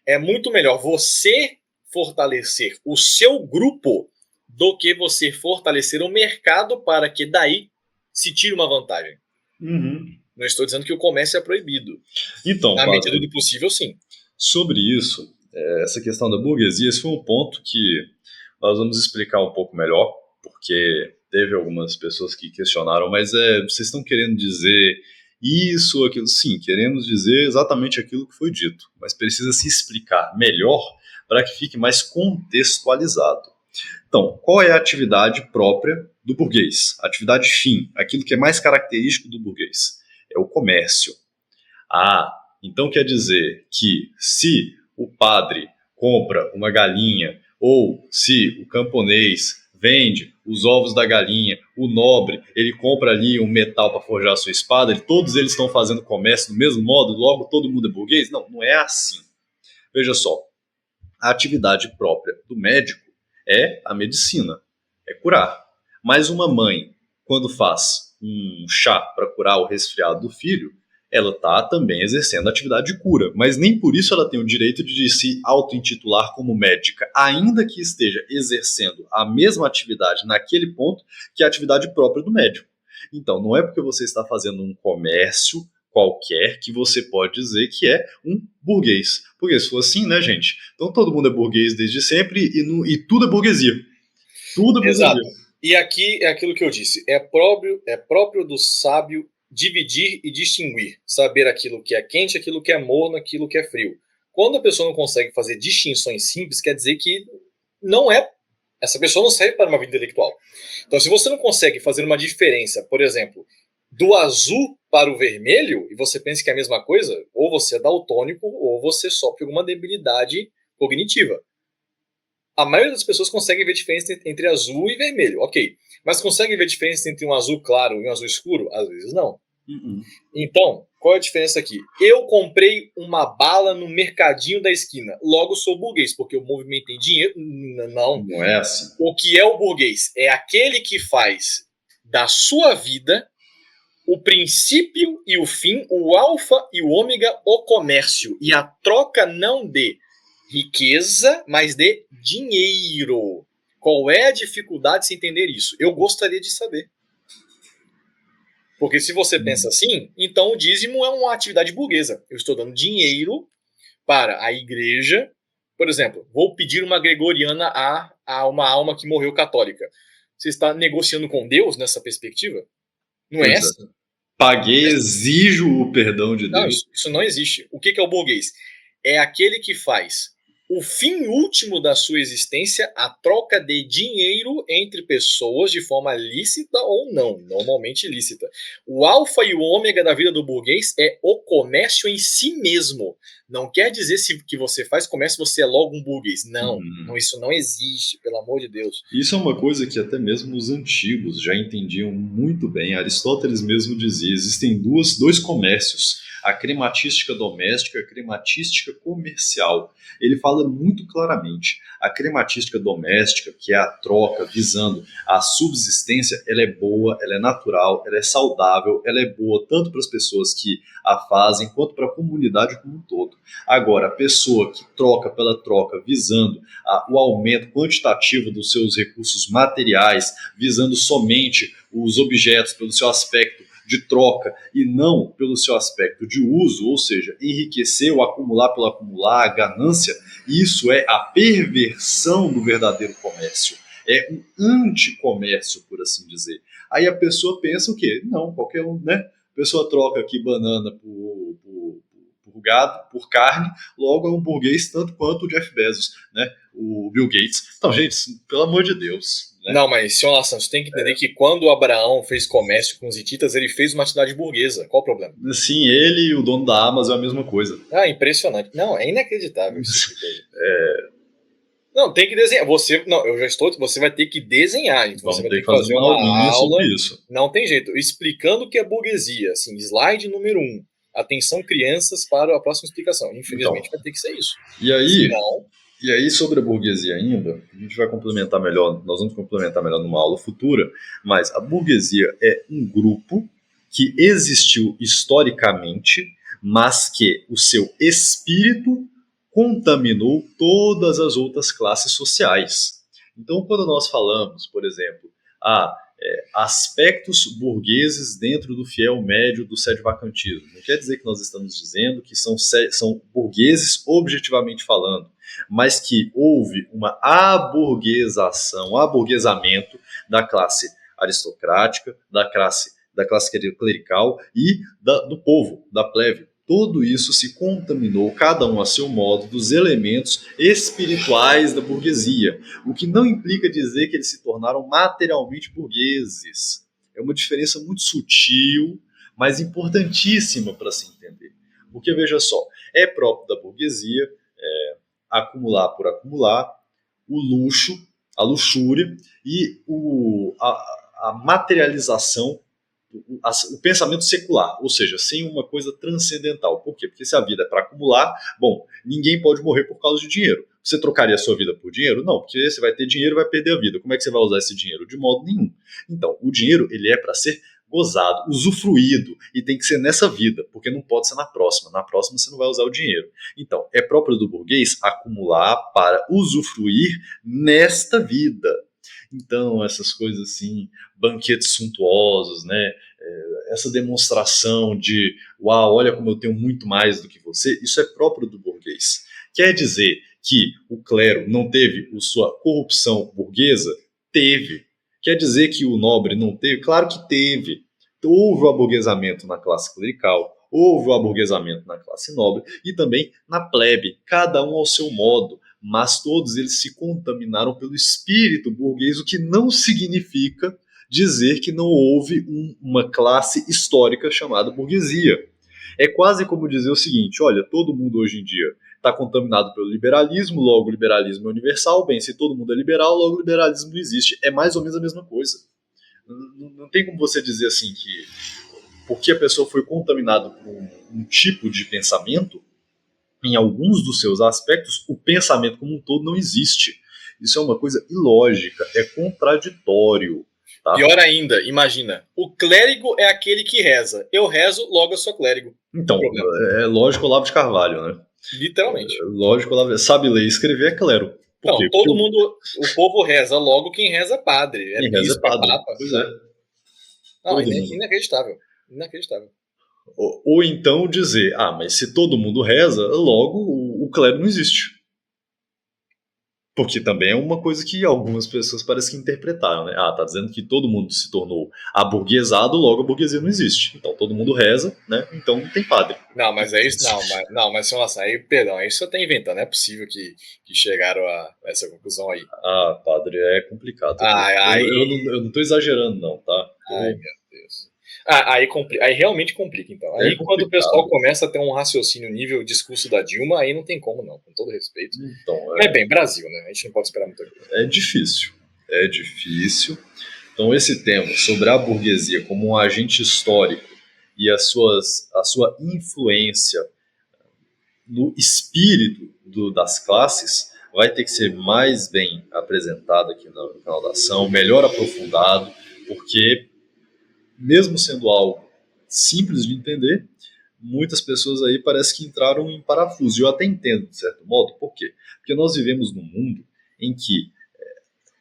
É muito melhor você fortalecer o seu grupo do que você fortalecer o mercado para que daí se tire uma vantagem. Não estou dizendo que o comércio é proibido. Então, na medida do possível, sim. Sobre isso, essa questão da burguesia, esse foi um ponto que nós vamos explicar um pouco melhor, porque teve algumas pessoas que questionaram, mas vocês estão querendo dizer isso ou aquilo? Sim, queremos dizer exatamente aquilo que foi dito, mas precisa se explicar melhor para que fique mais contextualizado. Então, qual é a atividade própria do burguês? A atividade fim, aquilo que é mais característico do burguês, é o comércio. Ah, então quer dizer que se o padre compra uma galinha ou se o camponês vende os ovos da galinha, o nobre, ele compra ali um metal para forjar a sua espada, todos eles estão fazendo comércio do mesmo modo, logo todo mundo é burguês? Não, não é assim. Veja só, a atividade própria do médico é a medicina, é curar. Mas uma mãe, quando faz um chá para curar o resfriado do filho, ela está também exercendo a atividade de cura, mas nem por isso ela tem o direito de se auto-intitular como médica, ainda que esteja exercendo a mesma atividade naquele ponto que a atividade própria do médico. Então, não é porque você está fazendo um comércio qualquer que você pode dizer que é um burguês. Porque se for assim, né, gente? Então todo mundo é burguês desde sempre e tudo é burguesia. Tudo é burguesia. Exato. E aqui é aquilo que eu disse, é próprio do sábio dividir e distinguir, saber aquilo que é quente, aquilo que é morno, aquilo que é frio. Quando a pessoa não consegue fazer distinções simples, quer dizer que não é, essa pessoa não serve para uma vida intelectual. Então, se você não consegue fazer uma diferença, por exemplo, do azul para o vermelho, e você pensa que é a mesma coisa, ou você é daltônico, ou você sofre alguma debilidade cognitiva. A maioria das pessoas consegue ver diferença entre azul e vermelho, ok. Mas consegue ver diferença entre um azul claro e um azul escuro? Às vezes não. Então, qual é a diferença aqui? Eu comprei uma bala no mercadinho da esquina. Logo sou burguês, porque o movimento tem dinheiro? Não. Não é assim. O que é o burguês? É aquele que faz da sua vida o princípio e o fim, o alfa e o ômega, o comércio. E a troca não de riqueza, mas de dinheiro. Qual é a dificuldade de se entender isso? Eu gostaria de saber. Porque se você pensa assim, então o dízimo é uma atividade burguesa. Eu estou dando dinheiro para a igreja. Por exemplo, vou pedir uma gregoriana a uma alma que morreu católica. Você está negociando com Deus nessa perspectiva? Não é essa? Paguei, exijo o perdão de Deus. Não, isso não existe. O que é o burguês? É aquele que faz o fim último da sua existência a troca de dinheiro entre pessoas de forma lícita ou não, normalmente lícita. O alfa e o ômega da vida do burguês é o comércio em si mesmo. Não quer dizer que você faz comércio você é logo um burguês. Não, isso não existe, pelo amor de Deus. Isso é uma coisa que até mesmo os antigos já entendiam muito bem. Aristóteles mesmo dizia, existem dois comércios, a crematística doméstica e a crematística comercial. Ele fala muito claramente, a crematística doméstica, que é a troca visando a subsistência, ela é boa, ela é natural, ela é saudável, ela é boa tanto para as pessoas que a fazem, quanto para a comunidade como um todo. Agora, a pessoa que troca pela troca, visando o aumento quantitativo dos seus recursos materiais, visando somente os objetos pelo seu aspecto de troca e não pelo seu aspecto de uso, ou seja, enriquecer ou acumular pelo acumular, a ganância, isso é a perversão do verdadeiro comércio. É um anticomércio, por assim dizer. Aí a pessoa pensa o quê? Não, qualquer um, né? A pessoa troca aqui banana por gado, por carne, logo é um burguês tanto quanto o Jeff Bezos, né? O Bill Gates. Então, gente, pelo amor de Deus. Né? Não, mas, senhor Lação, você tem que entender que quando Abraão fez comércio com os hititas, ele fez uma atividade burguesa. Qual o problema? Sim, ele e o dono da Amazon é a mesma coisa. Ah, impressionante. Não, é inacreditável isso. Não, tem que desenhar. Você vai ter que desenhar. Então você vai ter que fazer uma aula sobre isso. Não tem jeito. Explicando o que é burguesia. Assim, slide número 1. Atenção, crianças, para a próxima explicação. Infelizmente então, vai ter que ser isso. E aí, sobre a burguesia ainda, a gente vai complementar melhor, nós vamos complementar melhor numa aula futura, mas a burguesia é um grupo que existiu historicamente, mas que o seu espírito contaminou todas as outras classes sociais. Então, quando nós falamos, por exemplo, aspectos burgueses dentro do fiel médio do sedvacantismo, não quer dizer que nós estamos dizendo que são burgueses objetivamente falando, mas que houve uma aburguesação, aburguesamento da classe aristocrática, da classe clerical e do povo, da plebe. Tudo isso se contaminou, cada um a seu modo, dos elementos espirituais da burguesia, o que não implica dizer que eles se tornaram materialmente burgueses. É uma diferença muito sutil, mas importantíssima para se entender. Porque, veja só, é próprio da burguesia acumular por acumular, o luxo, a luxúria e a materialização, o pensamento secular, ou seja, sem uma coisa transcendental. Por quê? Porque se a vida é para acumular, bom, ninguém pode morrer por causa de dinheiro. Você trocaria a sua vida por dinheiro? Não, porque você vai ter dinheiro e vai perder a vida. Como é que você vai usar esse dinheiro? De modo nenhum. Então, o dinheiro ele é para ser gozado, usufruído, e tem que ser nessa vida, porque não pode ser na próxima. Na próxima você não vai usar o dinheiro. Então, é próprio do burguês acumular para usufruir nesta vida. Então, essas coisas assim, banquetes suntuosos, né? Essa demonstração de, uau, olha como eu tenho muito mais do que você, isso é próprio do burguês. Quer dizer que o clero não teve a sua corrupção burguesa? Teve. Quer dizer que o nobre não teve? Claro que teve. Houve o aburguesamento na classe clerical, houve o aburguesamento na classe nobre e também na plebe, cada um ao seu modo, mas todos eles se contaminaram pelo espírito burguês, o que não significa dizer que não houve uma classe histórica chamada burguesia. É quase como dizer o seguinte, olha, todo mundo hoje em dia está contaminado pelo liberalismo, logo o liberalismo é universal, bem, se todo mundo é liberal, logo o liberalismo não existe. É mais ou menos a mesma coisa. Não tem como você dizer assim que porque a pessoa foi contaminada por um tipo de pensamento, em alguns dos seus aspectos, o pensamento como um todo não existe. Isso é uma coisa ilógica, é contraditório. Tá? Pior ainda, imagina, o clérigo é aquele que reza. Eu rezo, logo eu sou clérigo. Então, é lógico Olavo de Carvalho, né? Literalmente. Lógico, sabe ler e escrever é clero. Não, todo mundo, o povo reza, logo quem reza é padre. Quem reza é padre. Papa. Pois é. Não, inacreditável. Inacreditável. Ou então dizer, mas se todo mundo reza, logo o clero não existe. Porque também é uma coisa que algumas pessoas parecem que interpretaram, né? Tá dizendo que todo mundo se tornou aburguesado, logo a burguesia não existe. Então todo mundo reza, né? Então não tem padre. Não, mas é isso, mas nossa, aí, perdão, aí você tá inventando, não é possível que chegaram a essa conclusão aí. Padre, é complicado. Eu não tô exagerando, não, tá? Ai, meu Deus. Aí realmente complica, então. Aí quando o pessoal começa a ter um raciocínio nível discurso da Dilma, aí não tem como não, com todo respeito. Então, é bem, Brasil, né? A gente não pode esperar muita coisa. É difícil. Então esse tema sobre a burguesia como um agente histórico e a sua influência no espírito das classes vai ter que ser mais bem apresentado aqui no canal da Ação, melhor aprofundado, porque mesmo sendo algo simples de entender, muitas pessoas aí parece que entraram em parafuso. E eu até entendo, de certo modo, por quê? Porque nós vivemos num mundo em que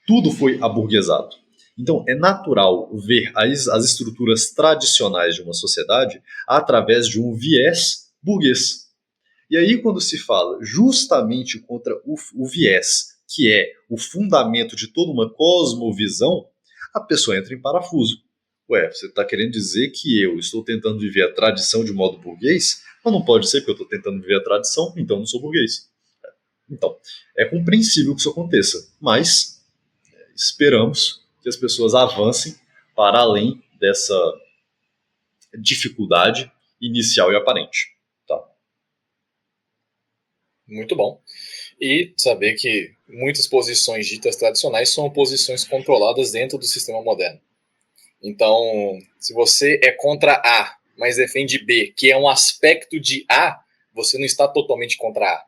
tudo foi aburguesado. Então, é natural ver as estruturas tradicionais de uma sociedade através de um viés burguês. E aí, quando se fala justamente contra o viés, que é o fundamento de toda uma cosmovisão, a pessoa entra em parafuso. Você está querendo dizer que eu estou tentando viver a tradição de modo burguês? Mas não pode ser, porque eu estou tentando viver a tradição, então eu não sou burguês. Então, é compreensível que isso aconteça, mas esperamos que as pessoas avancem para além dessa dificuldade inicial e aparente. Tá? Muito bom. E saber que muitas posições ditas tradicionais são posições controladas dentro do sistema moderno. Então, se você é contra A, mas defende B, que é um aspecto de A, você não está totalmente contra A.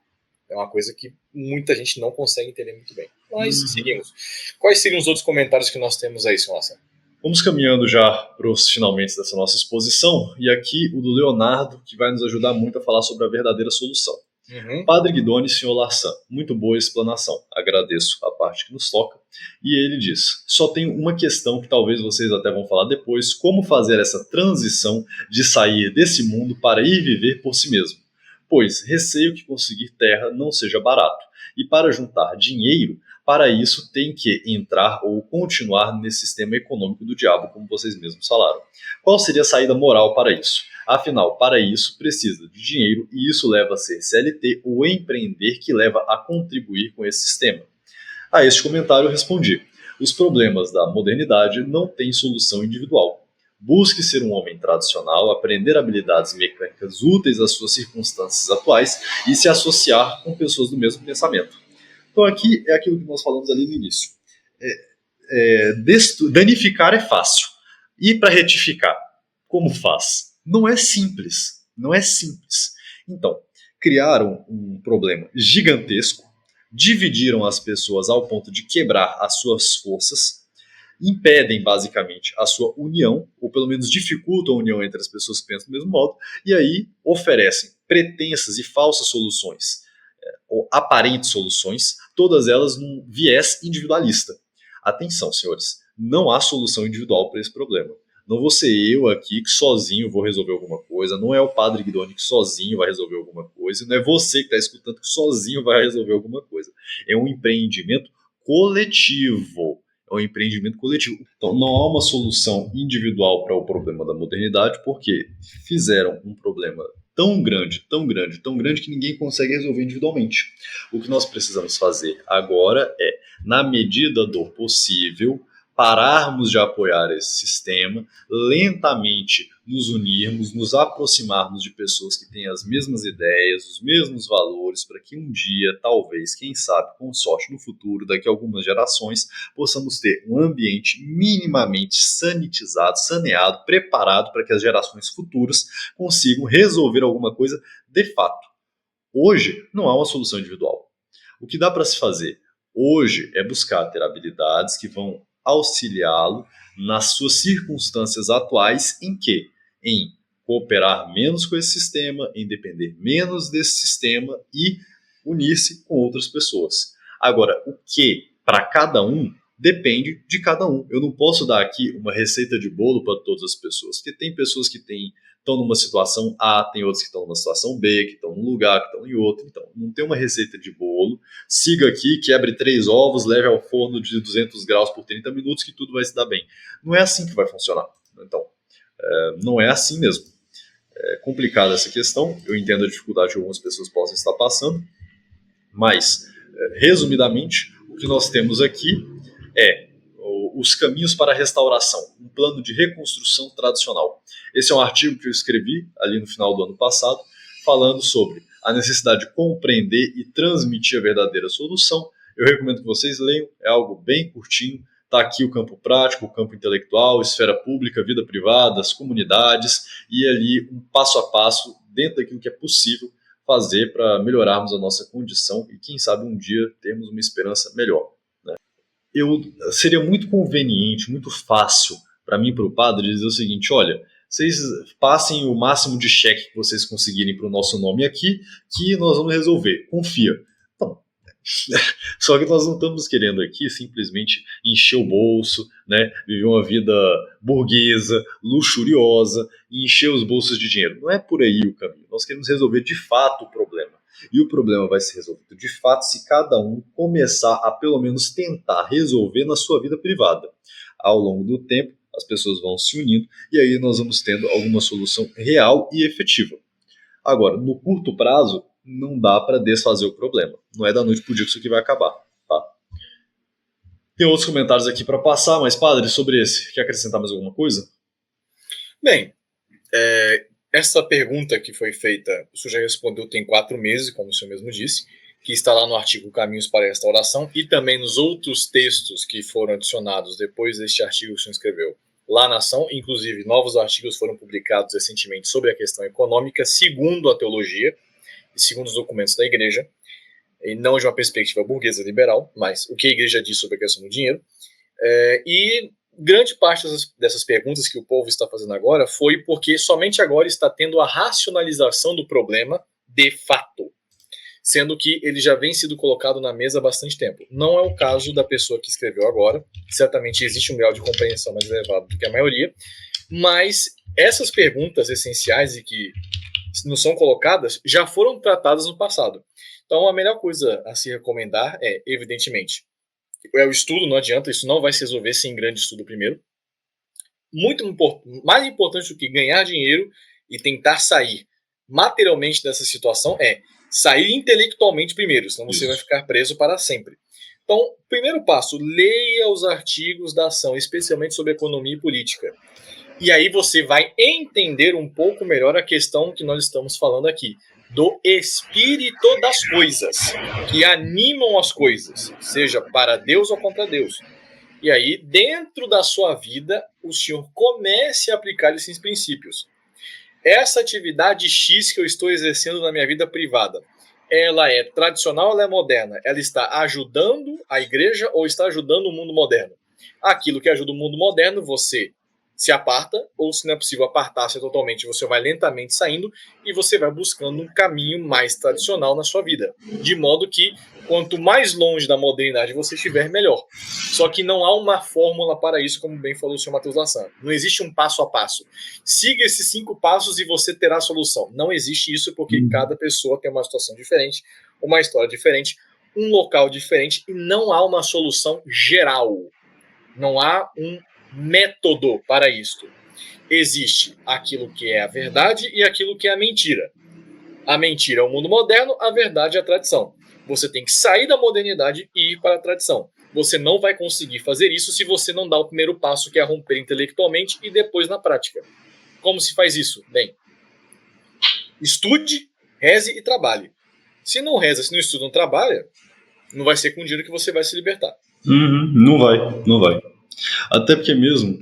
É uma coisa que muita gente não consegue entender muito bem. Mas seguimos. Quais seriam os outros comentários que nós temos aí, senhor Lassana? Vamos caminhando já para os finalmente dessa nossa exposição. E aqui o do Leonardo, que vai nos ajudar muito a falar sobre a verdadeira solução. Padre Guidoni e senhor Lassan, muito boa explanação. Agradeço a parte que nos toca. E ele diz, só tem uma questão que talvez vocês até vão falar depois, como fazer essa transição de sair desse mundo para ir viver por si mesmo. Pois receio que conseguir terra não seja barato. E para juntar dinheiro, para isso tem que entrar ou continuar nesse sistema econômico do diabo, como vocês mesmos falaram. Qual seria a saída moral para isso? Afinal, para isso precisa de dinheiro e isso leva a ser CLT ou empreender que leva a contribuir com esse sistema. A este comentário eu respondi, os problemas da modernidade não têm solução individual. Busque ser um homem tradicional, aprender habilidades mecânicas úteis às suas circunstâncias atuais e se associar com pessoas do mesmo pensamento. Então aqui é aquilo que nós falamos ali no início. Danificar é fácil. E para retificar, como faz? Não é simples. Não é simples. Então, criaram um problema gigantesco, dividiram as pessoas ao ponto de quebrar as suas forças, impedem basicamente a sua união, ou pelo menos dificultam a união entre as pessoas que pensam do mesmo modo, e aí oferecem pretensas e falsas soluções, ou aparentes soluções, todas elas num viés individualista. Atenção, senhores, não há solução individual para esse problema. Não vou ser eu aqui que sozinho vou resolver alguma coisa, não é o padre Guidoni que sozinho vai resolver alguma coisa, não é você que está escutando que sozinho vai resolver alguma coisa. É um empreendimento coletivo. É um empreendimento coletivo. Então, não há uma solução individual para o problema da modernidade, porque fizeram um problema tão grande, tão grande, tão grande que ninguém consegue resolver individualmente. O que nós precisamos fazer agora é, na medida do possível, pararmos de apoiar esse sistema, lentamente nos unirmos, nos aproximarmos de pessoas que têm as mesmas ideias, os mesmos valores, para que um dia, talvez, quem sabe, com sorte no futuro, daqui a algumas gerações, possamos ter um ambiente minimamente sanitizado, saneado, preparado para que as gerações futuras consigam resolver alguma coisa de fato. Hoje, não há uma solução individual. O que dá para se fazer hoje é buscar ter habilidades que vão auxiliá-lo nas suas circunstâncias atuais, em que? Em cooperar menos com esse sistema, em depender menos desse sistema e unir-se com outras pessoas. Agora, o que para cada um depende de cada um. Eu não posso dar aqui uma receita de bolo para todas as pessoas, porque tem pessoas que estão numa situação A, tem outros que estão numa situação B, que estão num lugar, que estão em outro. Então, não tem uma receita de bolo. Siga aqui, quebre 3 ovos, leve ao forno de 200 graus por 30 minutos que tudo vai se dar bem. Não é assim que vai funcionar. Então, não é assim mesmo. É complicada essa questão. Eu entendo a dificuldade que algumas pessoas possam estar passando. Mas, resumidamente, o que nós temos aqui é os caminhos para a restauração, um plano de reconstrução tradicional. Esse é um artigo que eu escrevi ali no final do ano passado, falando sobre a necessidade de compreender e transmitir a verdadeira solução. Eu recomendo que vocês leiam, é algo bem curtinho. Está aqui o campo prático, o campo intelectual, esfera pública, vida privada, as comunidades, e ali um passo a passo dentro daquilo que é possível fazer para melhorarmos a nossa condição e, quem sabe, um dia termos uma esperança melhor. Seria muito conveniente, muito fácil para mim e para o padre dizer o seguinte: olha, vocês passem o máximo de cheque que vocês conseguirem para o nosso nome aqui, que nós vamos resolver, confia. Então, só que nós não estamos querendo aqui simplesmente encher o bolso, né, viver uma vida burguesa, luxuriosa e encher os bolsos de dinheiro. Não é por aí o caminho. Nós queremos resolver de fato o problema. E o problema vai ser resolvido de fato se cada um começar a pelo menos tentar resolver na sua vida privada. Ao longo do tempo, as pessoas vão se unindo e aí nós vamos tendo alguma solução real e efetiva. Agora, no curto prazo, não dá para desfazer o problema. Não é da noite para o dia que isso aqui vai acabar. Tá? Tem outros comentários aqui para passar, mas, padre, sobre esse, quer acrescentar mais alguma coisa? Bem, essa pergunta que foi feita, o senhor já respondeu tem 4 meses, como o senhor mesmo disse, que está lá no artigo Caminhos para a Restauração e também nos outros textos que foram adicionados depois deste artigo que o senhor escreveu lá na Ação. Inclusive, novos artigos foram publicados recentemente sobre a questão econômica, segundo a teologia e segundo os documentos da Igreja, e não de uma perspectiva burguesa liberal, mas o que a Igreja diz sobre a questão do dinheiro. E grande parte dessas perguntas que o povo está fazendo agora foi porque somente agora está tendo a racionalização do problema de fato, sendo que ele já vem sido colocado na mesa há bastante tempo. Não é o caso da pessoa que escreveu agora, certamente existe um grau de compreensão mais elevado do que a maioria, mas essas perguntas essenciais e que não são colocadas já foram tratadas no passado. Então a melhor coisa a se recomendar é, evidentemente, o estudo, não adianta, isso não vai se resolver sem grande estudo primeiro. Mais importante do que ganhar dinheiro e tentar sair materialmente dessa situação é sair intelectualmente primeiro, senão você vai ficar preso para sempre. Então, primeiro passo, leia os artigos da Ação, especialmente sobre economia e política. E aí você vai entender um pouco melhor a questão que nós estamos falando aqui, do espírito das coisas, que animam as coisas, seja para Deus ou contra Deus. E aí, dentro da sua vida, o senhor comece a aplicar esses princípios. Essa atividade X que eu estou exercendo na minha vida privada, ela é tradicional ou ela é moderna? Ela está ajudando a igreja ou está ajudando o mundo moderno? Aquilo que ajuda o mundo moderno, você se aparta, ou se não é possível apartar-se totalmente, você vai lentamente saindo e você vai buscando um caminho mais tradicional na sua vida. De modo que, quanto mais longe da modernidade você estiver, melhor. Só que não há uma fórmula para isso, como bem falou o senhor Matheus Lassan. Não existe um passo a passo. Siga esses 5 passos e você terá a solução. Não existe isso, porque cada pessoa tem uma situação diferente, uma história diferente, um local diferente, e não há uma solução geral. Não há um método para isto. Existe aquilo que é a verdade e aquilo que é a mentira. A mentira é o mundo moderno, a verdade é a tradição. Você tem que sair da modernidade e ir para a tradição. Você não vai conseguir fazer isso se você não dá o primeiro passo, que é romper intelectualmente e depois na prática. Como se faz isso? Bem, estude, reze e trabalhe. Se não reza, se não estuda, não trabalha, não vai ser com dinheiro que você vai se libertar. Não vai. Até porque mesmo,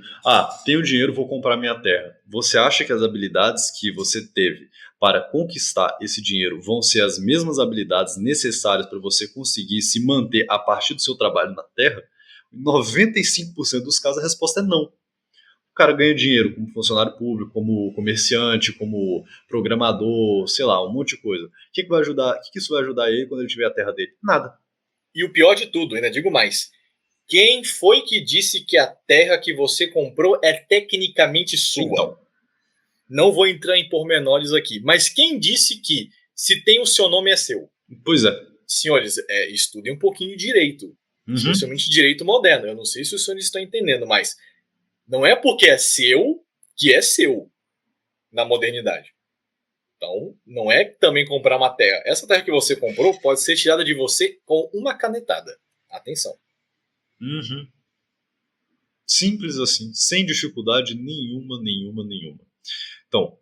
tenho dinheiro, vou comprar minha terra. Você acha que as habilidades que você teve para conquistar esse dinheiro vão ser as mesmas habilidades necessárias para você conseguir se manter a partir do seu trabalho na terra? Em 95% dos casos a resposta é não. O cara ganha dinheiro como funcionário público, como comerciante, como programador, sei lá, um monte de coisa. O que vai ajudar? O que isso vai ajudar ele quando ele tiver a terra dele? Nada. E o pior de tudo, ainda digo mais, quem foi que disse que a terra que você comprou é tecnicamente sua? Então. Não vou entrar em pormenores aqui, mas quem disse que se tem o seu nome é seu? Pois é. Senhores, estudem um pouquinho de direito, especialmente direito moderno. Eu não sei se os senhores estão entendendo, mas não é porque é seu que é seu na modernidade. Então, não é também comprar uma terra. Essa terra que você comprou pode ser tirada de você com uma canetada. Atenção. Simples assim, sem dificuldade nenhuma. Então,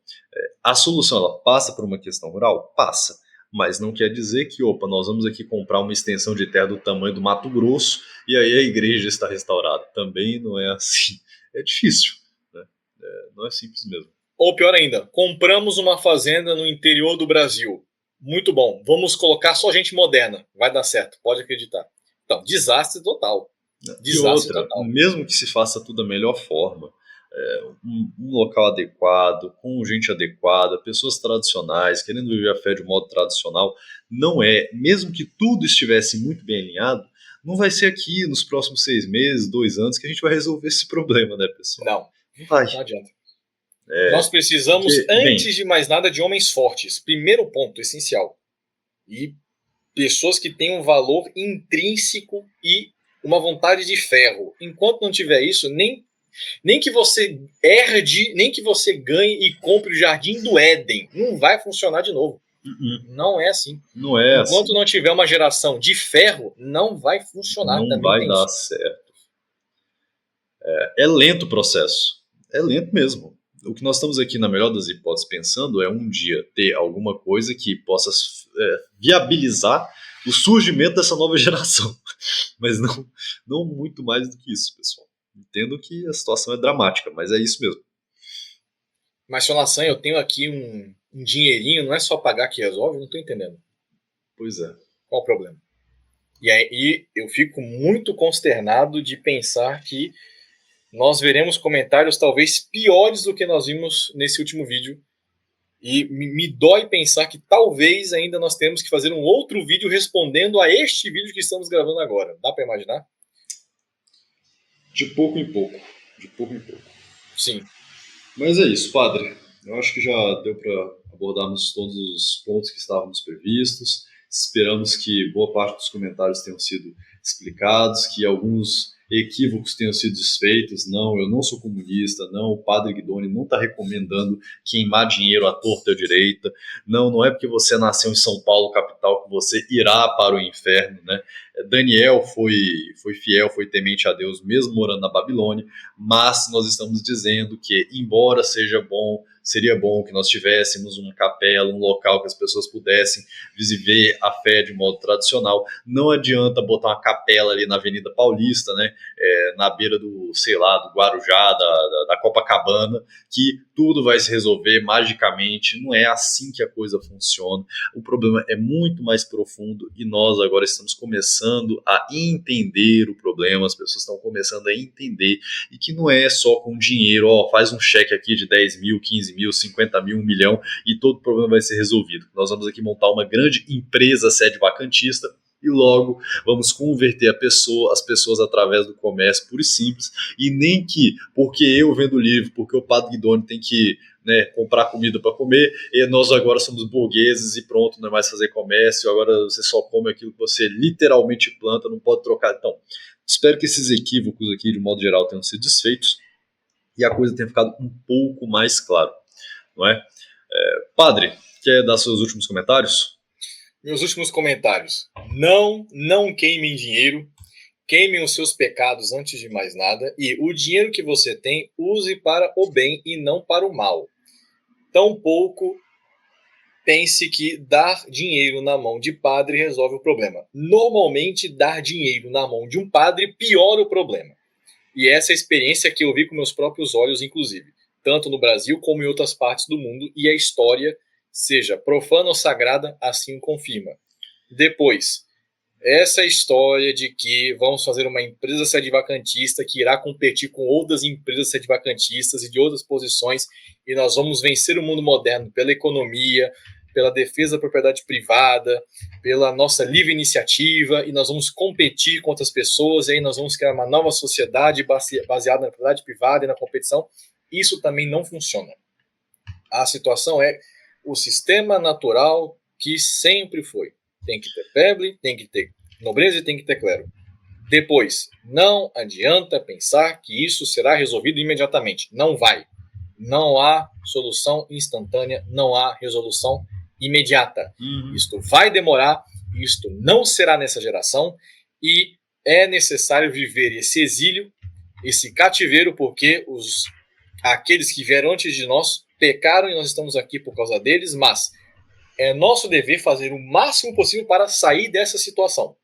a solução ela passa por uma questão rural? Passa. Mas não quer dizer que, nós vamos aqui comprar uma extensão de terra do tamanho do Mato Grosso e aí a igreja está restaurada. Também não é assim. É difícil. Né? Não é simples mesmo. Ou pior ainda, compramos uma fazenda no interior do Brasil. Muito bom. Vamos colocar só gente moderna. Vai dar certo, pode acreditar. Então, desastre total. Total. Mesmo que se faça tudo da melhor forma, um local adequado, com gente adequada, pessoas tradicionais, querendo viver a fé de modo tradicional, não é, mesmo que tudo estivesse muito bem alinhado, não vai ser aqui nos próximos 6 meses, 2 anos, que a gente vai resolver esse problema, né, pessoal? Não adianta. Nós precisamos, antes de mais nada, de homens fortes. Primeiro ponto, essencial. E pessoas que tenham um valor intrínseco e uma vontade de ferro. Enquanto não tiver isso, nem que você herde, nem que você ganhe e compre o Jardim do Éden, não vai funcionar de novo. Não é assim. Não é Enquanto assim. não tiver uma geração de ferro, não vai funcionar. Não vai dar certo. É lento o processo. É lento mesmo. O que nós estamos aqui, na melhor das hipóteses, pensando é um dia ter alguma coisa que possa viabilizar o surgimento dessa nova geração. Mas não muito mais do que isso, pessoal. Entendo que a situação é dramática, mas é isso mesmo. Mas, senhor Lassan, eu tenho aqui um dinheirinho, não é só pagar que resolve? Não estou entendendo. Pois é. Qual o problema? E aí eu fico muito consternado de pensar que nós veremos comentários talvez piores do que nós vimos nesse último vídeo. E me dói pensar que talvez ainda nós temos que fazer um outro vídeo respondendo a este vídeo que estamos gravando agora. Dá para imaginar? De pouco em pouco. Sim. Mas é isso, padre. Eu acho que já deu para abordarmos todos os pontos que estávamos previstos. Esperamos que boa parte dos comentários tenham sido explicados, que alguns equívocos tenham sido desfeitos. Não, eu não sou comunista. Não, o padre Guidoni não está recomendando queimar dinheiro à torta e à direita. Não, não é porque você nasceu em São Paulo, capital, que você irá para o inferno, né? Daniel foi fiel, foi temente a Deus, mesmo morando na Babilônia, mas nós estamos dizendo que, embora seria bom que nós tivéssemos uma capela, um local que as pessoas pudessem viver a fé de modo tradicional. Não adianta botar uma capela ali na Avenida Paulista, né, na beira do, sei lá, do Guarujá, da Copacabana, que tudo vai se resolver magicamente. Não é assim que a coisa funciona. O problema é muito mais profundo e nós agora estamos começando a entender o problema, as pessoas estão começando a entender, e que não é só com dinheiro, faz um cheque aqui de 10 mil, 15 mil, 50 mil, 1 milhão e todo o problema vai ser resolvido. Nós vamos aqui montar uma grande empresa sede vacantista e logo vamos converter as pessoas através do comércio puro e simples, e nem que porque eu vendo livro, porque o padre Guidoni tem que, né, comprar comida para comer, e nós agora somos burgueses e pronto, não é mais fazer comércio, agora você só come aquilo que você literalmente planta, não pode trocar. Então, espero que esses equívocos aqui, de modo geral, tenham sido desfeitos e a coisa tenha ficado um pouco mais clara, não é? Padre, quer dar seus últimos comentários? Meus últimos comentários. Não queimem dinheiro, queimem os seus pecados antes de mais nada, e o dinheiro que você tem, use para o bem e não para o mal. Tampouco pense que dar dinheiro na mão de padre resolve o problema. Normalmente, dar dinheiro na mão de um padre piora o problema. E essa é a experiência que eu vi com meus próprios olhos, inclusive, tanto no Brasil como em outras partes do mundo, e a história, seja profana ou sagrada, assim o confirma. Depois, essa história de que vamos fazer uma empresa sedevacantista que irá competir com outras empresas sedivacantistas e de outras posições, e nós vamos vencer o mundo moderno pela economia, pela defesa da propriedade privada, pela nossa livre iniciativa, e nós vamos competir com outras pessoas, e aí nós vamos criar uma nova sociedade baseada na propriedade privada e na competição. Isso também não funciona. A situação é o sistema natural que sempre foi. Tem que ter febre, tem que ter nobreza e tem que ter clero. Depois, não adianta pensar que isso será resolvido imediatamente. Não vai. Não há solução instantânea, não há resolução imediata. Isto vai demorar, isto não será nessa geração, e é necessário viver esse exílio, esse cativeiro, porque aqueles que vieram antes de nós pecaram e nós estamos aqui por causa deles, mas é nosso dever fazer o máximo possível para sair dessa situação.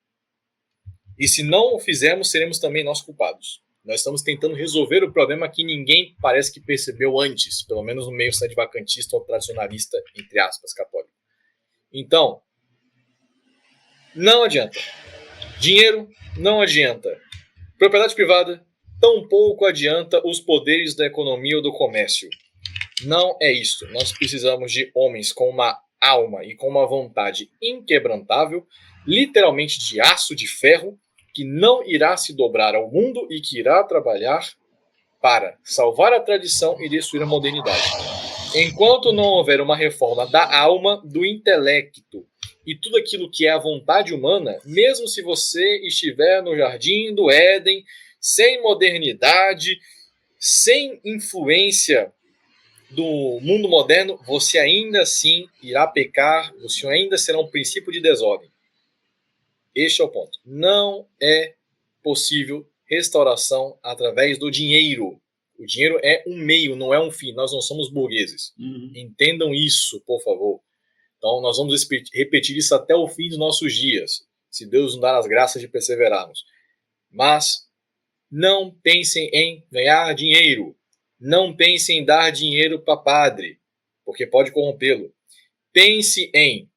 E se não o fizermos, seremos também nós culpados. Nós estamos tentando resolver o problema que ninguém parece que percebeu antes, pelo menos no meio sedevacantista ou tradicionalista, entre aspas, católico. Então, não adianta. Dinheiro não adianta. Propriedade privada tampouco adianta os poderes da economia ou do comércio. Não é isso. Nós precisamos de homens com uma alma e com uma vontade inquebrantável, literalmente de aço, de ferro, que não irá se dobrar ao mundo e que irá trabalhar para salvar a tradição e destruir a modernidade. Enquanto não houver uma reforma da alma, do intelecto e tudo aquilo que é a vontade humana, mesmo se você estiver no jardim do Éden, sem modernidade, sem influência do mundo moderno, você ainda assim irá pecar, você ainda será um princípio de desordem. Este é o ponto. Não é possível restauração através do dinheiro. O dinheiro é um meio, não é um fim. Nós não somos burgueses. Entendam isso, por favor. Então, nós vamos repetir isso até o fim dos nossos dias, se Deus nos dar as graças de perseverarmos. Mas não pensem em ganhar dinheiro. Não pensem em dar dinheiro para padre, porque pode corrompê-lo. Pense em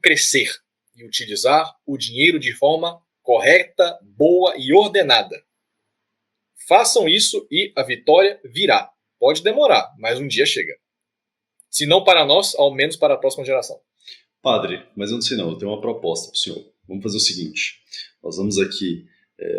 crescer e utilizar o dinheiro de forma correta, boa e ordenada. Façam isso e a vitória virá. Pode demorar, mas um dia chega. Se não para nós, ao menos para a próxima geração. Padre, mas eu não sei não, eu tenho uma proposta para o senhor. Vamos fazer o seguinte, nós vamos aqui,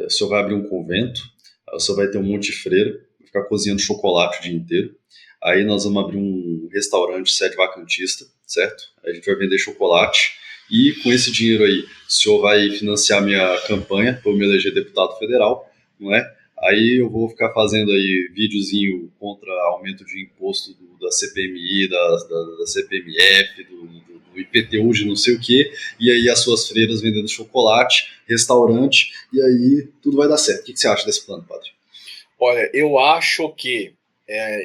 o senhor vai abrir um convento, aí o senhor vai ter um monte de freira, vai ficar cozinhando chocolate o dia inteiro, aí nós vamos abrir um restaurante sedevacantista, certo? Aí a gente vai vender chocolate E com esse dinheiro aí, o senhor vai financiar minha campanha para eu me eleger deputado federal, não é? Aí eu vou ficar fazendo aí videozinho contra aumento de imposto da CPMI, da CPMF, do IPTU de não sei o que, e aí as suas freiras vendendo chocolate, restaurante, e aí tudo vai dar certo. O que você acha desse plano, padre? Olha, eu acho que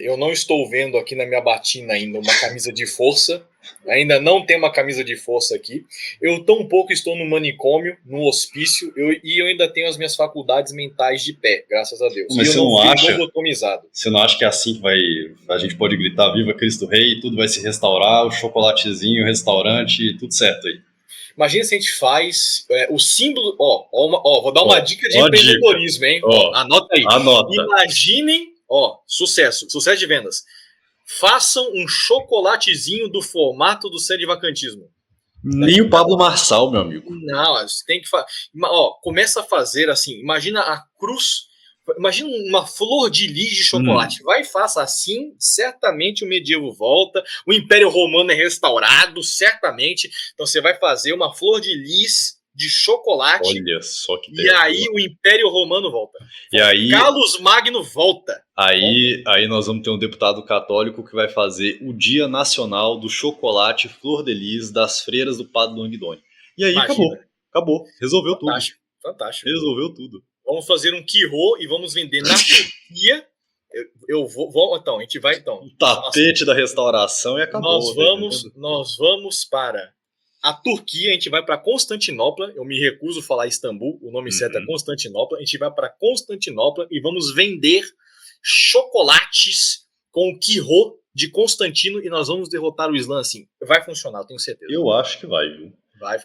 eu não estou vendo aqui na minha batina ainda uma camisa de força. Ainda não tem uma camisa de força aqui. Eu tampouco estou no manicômio, no hospício, e eu ainda tenho as minhas faculdades mentais de pé, graças a Deus. Mas e eu você não acha? Lobotomizado. Você não acha que é assim que a gente pode gritar Viva Cristo Rei, tudo vai se restaurar, o chocolatezinho, o restaurante, tudo certo aí? Imagina se a gente faz o símbolo. Vou dar uma dica de empreendedorismo, hein? Anota aí. Anota. Imaginem, sucesso de vendas. Façam um chocolatezinho do formato do Sedvacantismo. Nem o Pablo Marçal, meu amigo. Não, você tem que fazer. Começa a fazer assim. Imagina a cruz. Imagina uma flor de lis de chocolate. Vai e faça assim, certamente o medievo volta, o Império Romano é restaurado, certamente. Então você vai fazer uma flor de lis de chocolate. Olha só que E aí o Império Romano volta. E aí Carlos Magno volta. Aí nós vamos ter um deputado católico que vai fazer o Dia Nacional do Chocolate Flor de Lis das Freiras do Padre Longuidoni. E aí acabou. Resolveu Fantástico. Resolveu tudo. Vamos fazer um quirô e vamos vender na Turquia. Então, a gente vai então. O tapete da restauração e acabou. Nós vamos para a Turquia, a gente vai para Constantinopla. Eu me recuso a falar Istambul, o nome certo é Constantinopla. A gente vai para Constantinopla e vamos vender chocolates com o quirô de Constantino e nós vamos derrotar o Islã assim. Vai funcionar, eu tenho certeza. Eu acho que vai, viu?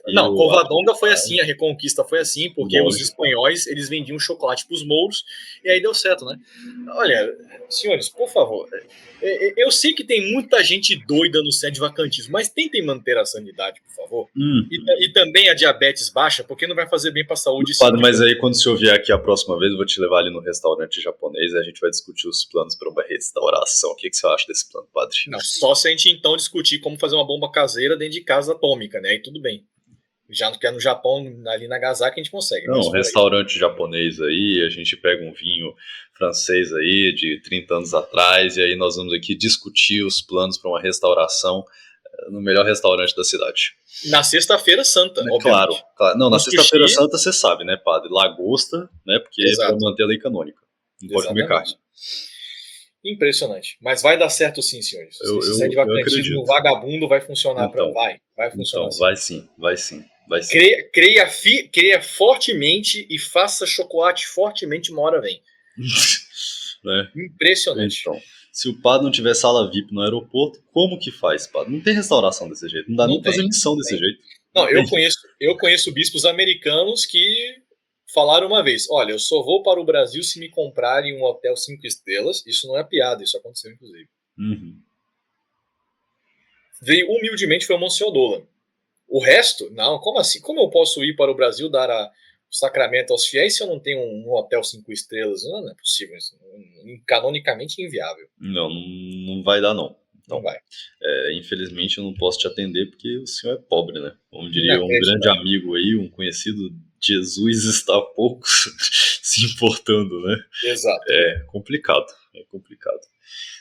Não, Covadonga foi assim, a Reconquista foi assim, porque os espanhóis, eles vendiam chocolate para os mouros, e aí deu certo, né? Olha, senhores, por favor, eu sei que tem muita gente doida no sedvacantismo, mas tentem manter a sanidade, por favor. E também a diabetes baixa, porque não vai fazer bem para a saúde. Padre, mas aí quando o senhor vier aqui a próxima vez, eu vou te levar ali no restaurante japonês e a gente vai discutir os planos para uma restauração. O que você acha desse plano, padre? Não, só se a gente então discutir como fazer uma bomba caseira dentro de casa atômica, né? Aí tudo bem. Já que é no Japão, ali na Nagasaki, a gente consegue. Não, restaurante japonês aí, a gente pega um vinho francês aí de 30 anos atrás e aí nós vamos aqui discutir os planos para uma restauração no melhor restaurante da cidade. Na Sexta-feira Santa, Claro. Não, na Sexta-feira Santa você sabe, né, padre? Lagosta, né, porque é para manter a lei canônica. Não pode comer carne. Impressionante. Mas vai dar certo sim, senhores. Esse sedvacantismo vagabundo vai funcionar. Vai funcionar. Então, vai sim. Creia fortemente e faça chocolate fortemente, uma hora vem. Impressionante. Então, se o padre não tiver sala VIP no aeroporto, como que faz, padre? Não tem restauração desse jeito. Não dá nem pra fazer missão desse jeito. Não, eu conheço bispos americanos que falaram uma vez: olha, eu só vou para o Brasil se me comprarem um hotel 5 estrelas. Isso não é piada, isso aconteceu inclusive. Veio humildemente, foi o Monsenhor Dolan. O resto, não, como assim? Como eu posso ir para o Brasil dar o sacramento aos fiéis se eu não tenho um hotel 5 estrelas? Não é possível, isso canonicamente inviável. Não vai dar não. Não vai. Infelizmente eu não posso te atender porque o senhor é pobre, né? Como diria um grande amigo aí, um conhecido, Jesus está pouco se importando, né? Exato. É complicado.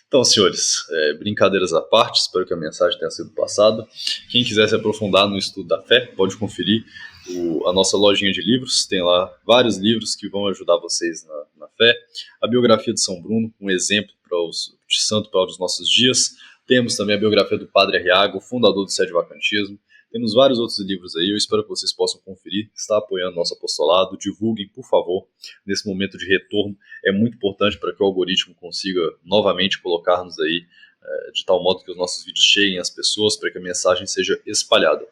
Então, senhores, brincadeiras à parte, espero que a mensagem tenha sido passada. Quem quiser se aprofundar no estudo da fé, pode conferir a nossa lojinha de livros. Tem lá vários livros que vão ajudar vocês na fé. A biografia de São Bruno, um exemplo de santo para os nossos dias. Temos também a biografia do Padre Arriaga, o fundador do sedvacantismo. Temos vários outros livros aí, eu espero que vocês possam conferir, está apoiando nosso apostolado, divulguem, por favor, nesse momento de retorno, é muito importante para que o algoritmo consiga novamente colocar-nos aí, de tal modo que os nossos vídeos cheguem às pessoas, para que a mensagem seja espalhada.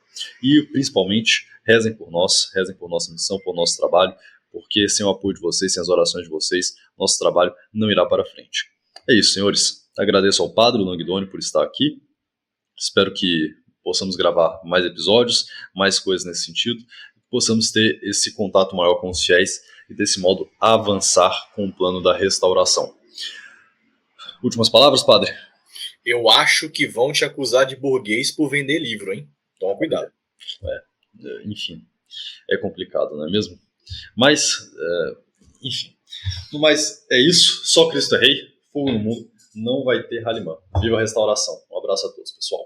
E, principalmente, rezem por nós, rezem por nossa missão, por nosso trabalho, porque sem o apoio de vocês, sem as orações de vocês, nosso trabalho não irá para frente. É isso, senhores. Agradeço ao Padre Longuidoni por estar aqui, espero que possamos gravar mais episódios, mais coisas nesse sentido, possamos ter esse contato maior com os fiéis e desse modo avançar com o plano da restauração. Últimas palavras, padre? Eu acho que vão te acusar de burguês por vender livro, hein? Toma cuidado. enfim, é complicado, não é mesmo? Mas, enfim, no mais é isso, só Cristo é Rei, fogo no mundo, não vai ter Halimã. Viva a restauração. Um abraço a todos, pessoal.